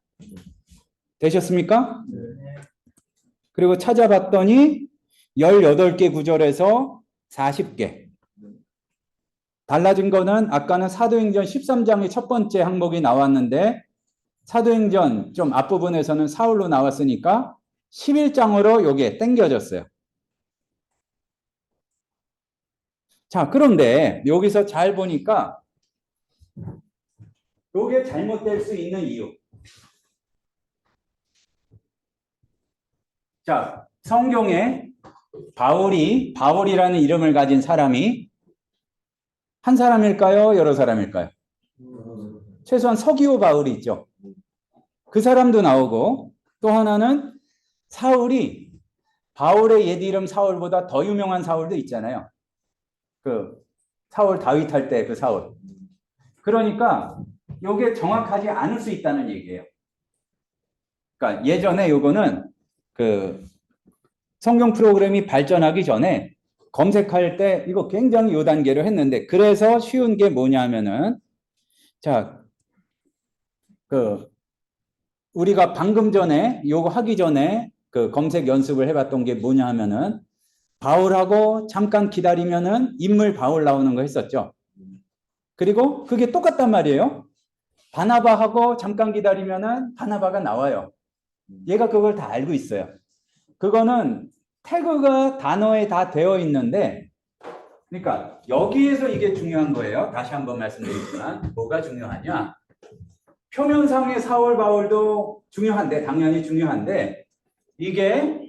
되셨습니까? 네. 그리고 찾아봤더니 18개 구절에서 40개. 달라진 거는 아까는 사도행전 13장의 첫 번째 항목이 나왔는데 사도행전 좀 앞부분에서는 사울로 나왔으니까 11장으로 요게 땡겨졌어요. 자, 그런데 여기서 잘 보니까 요게 잘못될 수 있는 이유. 자, 성경에 바울이라는 이름을 가진 사람이 한 사람일까요? 여러 사람일까요? 최소한 서기오 바울이 있죠. 그 사람도 나오고 또 하나는 사울이 바울의 옛 이름 사울보다 더 유명한 사울도 있잖아요. 사울 다윗 할 때 그 사울. 그러니까 요게 정확하지 않을 수 있다는 얘기예요. 그러니까 예전에 요거는 그 성경 프로그램이 발전하기 전에 검색할 때 이거 굉장히 요 단계로 했는데, 그래서 쉬운 게 뭐냐면은, 자, 그 우리가 방금 전에 요거 하기 전에 그 검색 연습을 해봤던 게 뭐냐 하면은, 바울하고 잠깐 기다리면은 인물 바울 나오는 거 했었죠. 그리고 그게 똑같단 말이에요. 바나바하고 잠깐 기다리면은 바나바가 나와요. 얘가 그걸 다 알고 있어요. 그거는 태그가 단어에 다 되어 있는데, 그러니까 여기에서 이게 중요한 거예요. 다시 한번 말씀드리지만 뭐가 중요하냐? 표면상의 사울 바울도 중요한데, 당연히 중요한데, 이게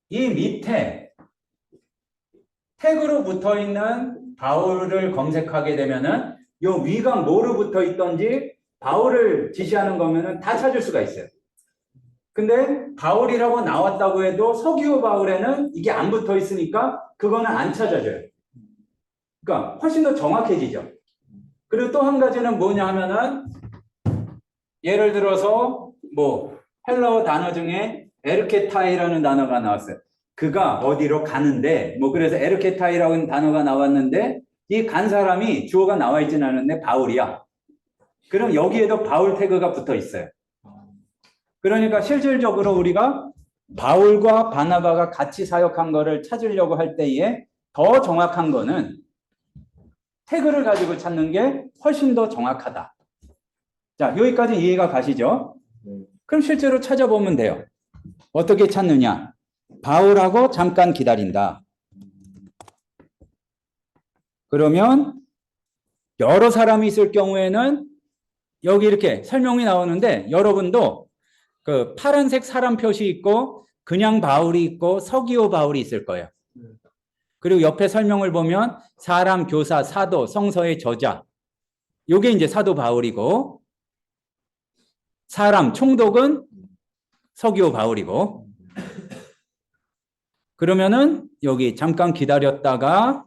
이 밑에 태그로 붙어 있는 바울을 검색하게 되면은 요 위가 뭐로 붙어 있던지 바울을 지시하는 거면은 다 찾을 수가 있어요. 근데 바울이라고 나왔다고 해도 서기오 바울에는 이게 안 붙어 있으니까 그거는 안 찾아져요. 그러니까 훨씬 더 정확해지죠. 그리고 또 한 가지는 뭐냐 하면은, 예를 들어서 뭐 헬라어 단어 중에 에르케타이라는 단어가 나왔어요. 그가 어디로 가는데, 뭐 그래서 에르케타이라는 단어가 나왔는데 이 간 사람이 주어가 나와 있지는 않은데 바울이야. 그럼 여기에도 바울 태그가 붙어 있어요. 그러니까 실질적으로 우리가 바울과 바나바가 같이 사역한 거를 찾으려고 할 때에 더 정확한 거는 태그를 가지고 찾는 게 훨씬 더 정확하다. 자, 여기까지 이해가 가시죠? 그럼 실제로 찾아보면 돼요. 어떻게 찾느냐? 바울하고 잠깐 기다린다. 그러면 여러 사람이 있을 경우에는 여기 이렇게 설명이 나오는데, 여러분도 그 파란색 사람 표시 있고 그냥 바울이 있고 서기오 바울이 있을 거예요. 그리고 옆에 설명을 보면 사람, 교사, 사도, 성서의 저자, 요게 이제 사도 바울이고, 사람, 총독은 서기오 바울이고, 그러면은 여기 잠깐 기다렸다가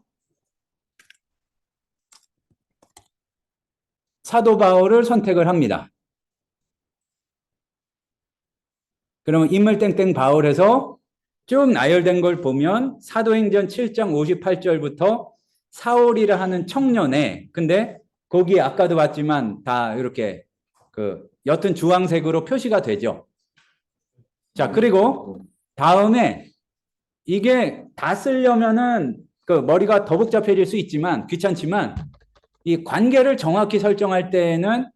사도 바울을 선택을 합니다. 그러면 인물 땡땡 바울에서 쭉 나열된 걸 보면 사도행전 7장 58절부터 사울이라 하는 청년에, 근데 거기 아까도 봤지만 다 이렇게 그 옅은 주황색으로 표시가 되죠. 자, 그리고 다음에 이게 다 쓰려면은 그 머리가 더 복잡해질 수 있지만, 귀찮지만 이 관계를 정확히 설정할 때에는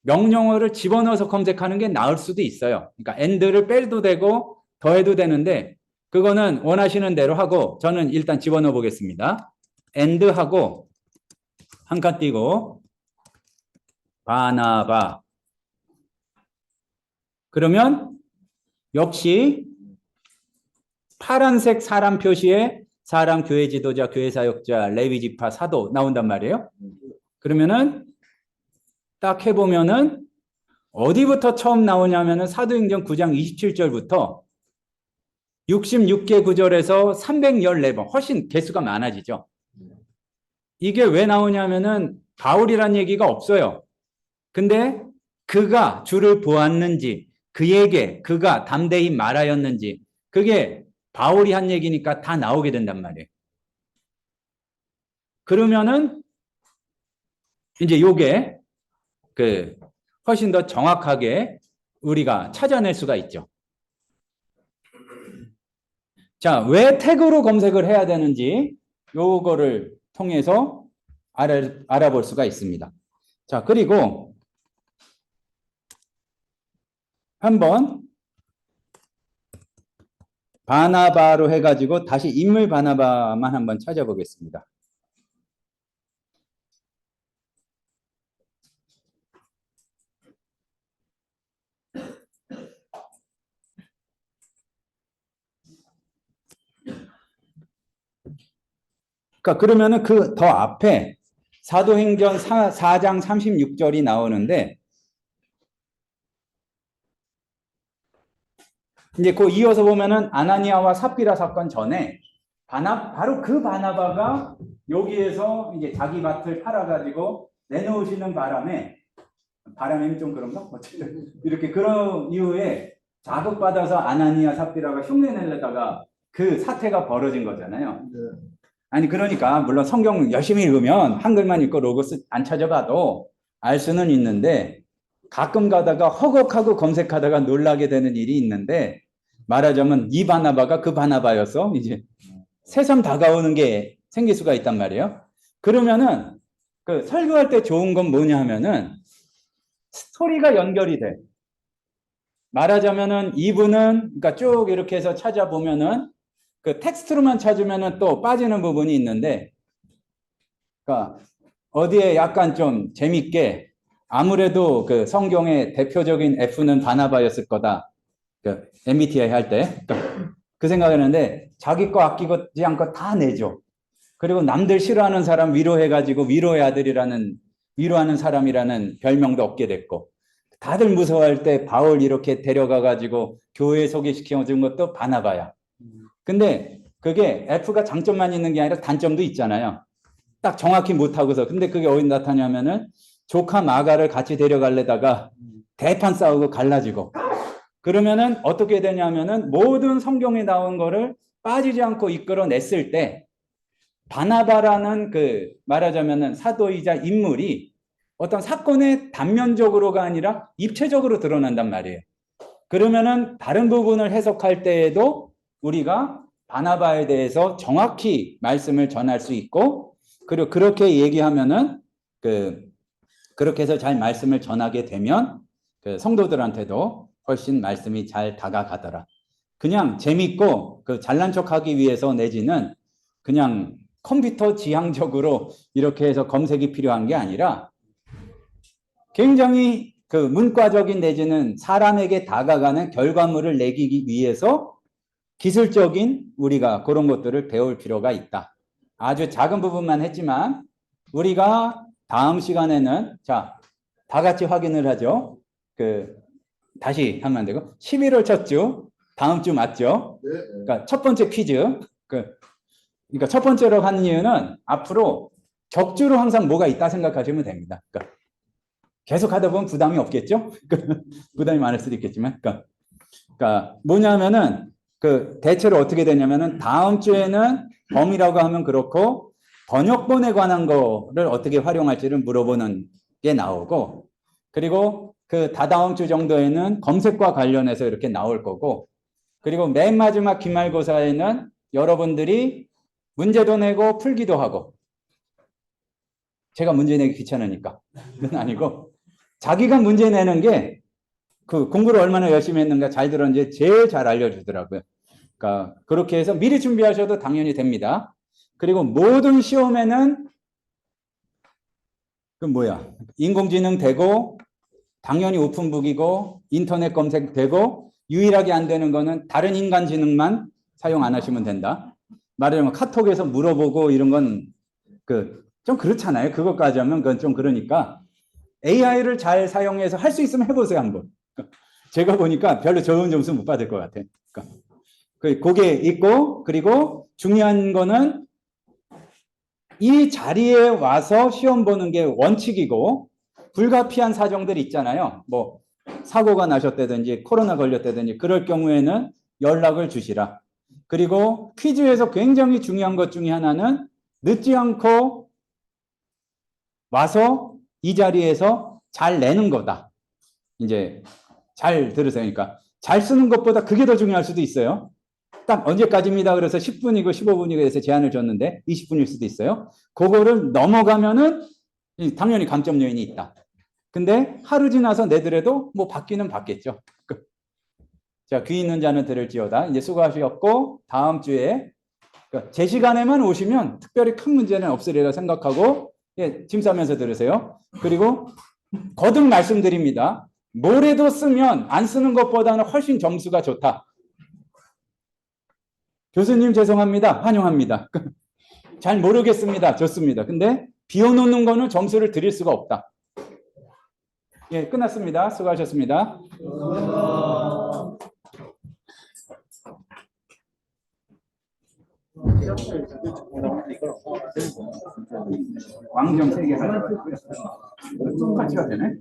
명령어를 집어넣어서 검색하는 게 나을 수도 있어요. 그러니까 and를 빼도 되고 더해도 되는데, 그거는 원하시는 대로 하고, 저는 일단 집어넣어 보겠습니다. and 하고 한 칸 띄고 바나바. 그러면 역시 파란색 사람 표시에 사람, 교회 지도자, 교회 사역자, 레위 지파, 사도 나온단 말이에요. 그러면은 딱 해보면은 어디부터 처음 나오냐면은 사도행전 9장 27절부터 66개 구절에서 314번, 훨씬 개수가 많아지죠. 이게 왜 나오냐면은 바울이란 얘기가 없어요. 근데 그가 주를 보았는지, 그에게 그가 담대히 말하였는지, 그게 바울이 한 얘기니까 다 나오게 된단 말이에요. 그러면은 이제 요게 그 훨씬 더 정확하게 우리가 찾아낼 수가 있죠. 자, 왜 태그로 검색을 해야 되는지 요거를 통해서 알아볼 수가 있습니다. 자, 그리고 한번 바나바로 해가지고 다시 인물 바나바만 한번 찾아보겠습니다. 그러니까 그러면은 그 더 앞에 사도행전 4장 36절이 나오는데, 이제 그 이어서 보면은 아나니아와 삽비라 사건 전에 바로 그 바나바가 여기에서 이제 자기 밭을 팔아가지고 내놓으시는 바람이 좀 그런가? 어쨌든 이렇게 그런 이후에 자극받아서 아나니아 삽비라가 흉내내려다가 그 사태가 벌어진 거잖아요. 네. 아니 그러니까 물론 성경 열심히 읽으면 한글만 읽고 로고스 안 찾아봐도 알 수는 있는데 가끔 가다가 허걱하고 검색하다가 놀라게 되는 일이 있는데 말하자면 이 바나바가 그 바나바여서 이제 새삼 다가오는 게 생길 수가 있단 말이에요. 그러면은 그 설교할 때 좋은 건 뭐냐 하면은 스토리가 연결이 돼. 말하자면은 이분은 그러니까 쭉 이렇게 해서 찾아보면은 그 텍스트로만 찾으면은 또 빠지는 부분이 있는데, 그러니까 어디에 약간 좀 재밌게 아무래도 그 성경의 대표적인 F는 바나바였을 거다. 그 MBTI 할 때 그 생각했는데 자기 거 아끼지 않고 다 내죠. 그리고 남들 싫어하는 사람 위로해가지고 위로의 아들이라는 위로하는 사람이라는 별명도 얻게 됐고, 다들 무서워할 때 바울 이렇게 데려가가지고 교회에 소개시켜준 것도 바나바야. 근데 그게 F가 장점만 있는 게 아니라 단점도 있잖아요. 딱 정확히 못하고서. 근데 그게 어디 나타나냐면은 조카 마가를 같이 데려가려다가 대판 싸우고 갈라지고. 그러면은 어떻게 되냐면은 모든 성경에 나온 거를 빠지지 않고 이끌어냈을 때 바나바라는 그 말하자면은 사도이자 인물이 어떤 사건의 단면적으로가 아니라 입체적으로 드러난단 말이에요. 그러면은 다른 부분을 해석할 때에도 우리가 바나바에 대해서 정확히 말씀을 전할 수 있고, 그리고 그렇게 얘기하면은 그렇게 해서 잘 말씀을 전하게 되면 그 성도들한테도 훨씬 말씀이 잘 다가가더라. 그냥 재밌고 그 잘난 척하기 위해서 내지는 그냥 컴퓨터 지향적으로 이렇게 해서 검색이 필요한 게 아니라 굉장히 그 문과적인 내지는 사람에게 다가가는 결과물을 내기 위해서 기술적인 우리가 그런 것들을 배울 필요가 있다. 아주 작은 부분만 했지만 우리가 다음 시간에는 자, 다 같이 확인을 하죠. 다시 하면 안 되고 11월 첫 주, 다음 주 맞죠? 네. 그러니까 첫 번째 퀴즈. 그러니까 첫 번째로 하는 이유는 앞으로 격주로 항상 뭐가 있다 생각하시면 됩니다. 그러니까 계속 하다 보면 부담이 없겠죠? 부담이 많을 수도 있겠지만. 그러니까 뭐냐면은 대체로 어떻게 되냐면은 다음 주에는 범위라고 하면 그렇고 번역본에 관한 거를 어떻게 활용할지를 물어보는 게 나오고, 그리고 그 다다음 주 정도에는 검색과 관련해서 이렇게 나올 거고, 그리고 맨 마지막 기말고사에는 여러분들이 문제도 내고 풀기도 하고, 제가 문제 내기 귀찮으니까 그건 아니고 자기가 문제 내는 게 그 공부를 얼마나 열심히 했는가 잘 들었는지 제일 잘 알려주더라고요. 그러니까 그렇게 해서 미리 준비하셔도 당연히 됩니다. 그리고 모든 시험에는 인공지능 되고 당연히 오픈북이고 인터넷 검색 되고 유일하게 안 되는 거는 다른 인간 지능만 사용 안 하시면 된다. 말하자면 카톡에서 물어보고 이런 건 좀 그렇잖아요. 그것까지 하면 그건 좀 그러니까 AI를 잘 사용해서 할 수 있으면 해보세요 한번. 제가 보니까 별로 좋은 점수 못 받을 것 같아요. 그게 있고, 그리고 중요한 거는 이 자리에 와서 시험 보는 게 원칙이고, 불가피한 사정들이 있잖아요. 뭐 사고가 나셨다든지 코로나 걸렸다든지 그럴 경우에는 연락을 주시라. 그리고 퀴즈에서 굉장히 중요한 것 중에 하나는 늦지 않고 와서 이 자리에서 잘 내는 거다. 이제 잘 들으세요. 그러니까 잘 쓰는 것보다 그게 더 중요할 수도 있어요. 딱 언제까지입니다. 그래서 10분이고 15분이고 해서 제한을 줬는데 20분일 수도 있어요. 그거를 넘어가면은 당연히 감점 요인이 있다. 근데 하루 지나서 내더라도 뭐 받기는 받겠죠. 자, 귀 있는 자는 들을지어다. 이제 수고하셨고 다음 주에 제 시간에만 오시면 특별히 큰 문제는 없으리라 생각하고 짐 싸면서 들으세요. 그리고 거듭 말씀드립니다. 모레도 쓰면 안 쓰는 것보다는 훨씬 점수가 좋다. 교수님 죄송합니다. 환영합니다. 잘 모르겠습니다. 좋습니다. 근데 비워놓는 거는 점수를 드릴 수가 없다. 예, 끝났습니다. 수고하셨습니다. 감사합니다. 왕정 세개 가져가지고요. 똑같이가 되네.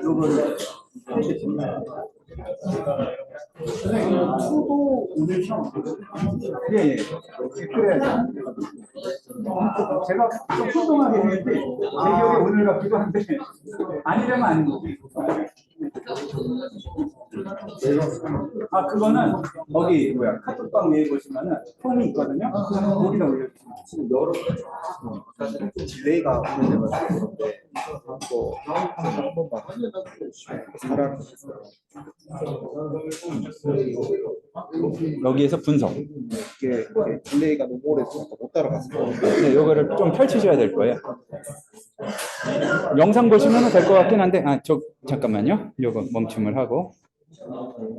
요거를 예, 예. 그래야죠. 제가 좀 혼동하게 했는데 제 기억에 오늘 같기도 한데 아니라면 아닌 거지. 아, 그거는 거기 뭐야 카톡방 위에 보시면은 폼이 있거든요. 거기다 올려주시면 지금 여러 사실은 좀 딜레이가 오래돼가지고 그런데 한 번만 사람 여기에서 분석. 이게 딜레이가 너무 오래돼서 못 따라갔어요. 네, 요거를 좀 펼치셔야 될 거예요. 영상 보시면 될 것 같긴 한데, 아, 잠깐만요. 요거 멈춤을 하고.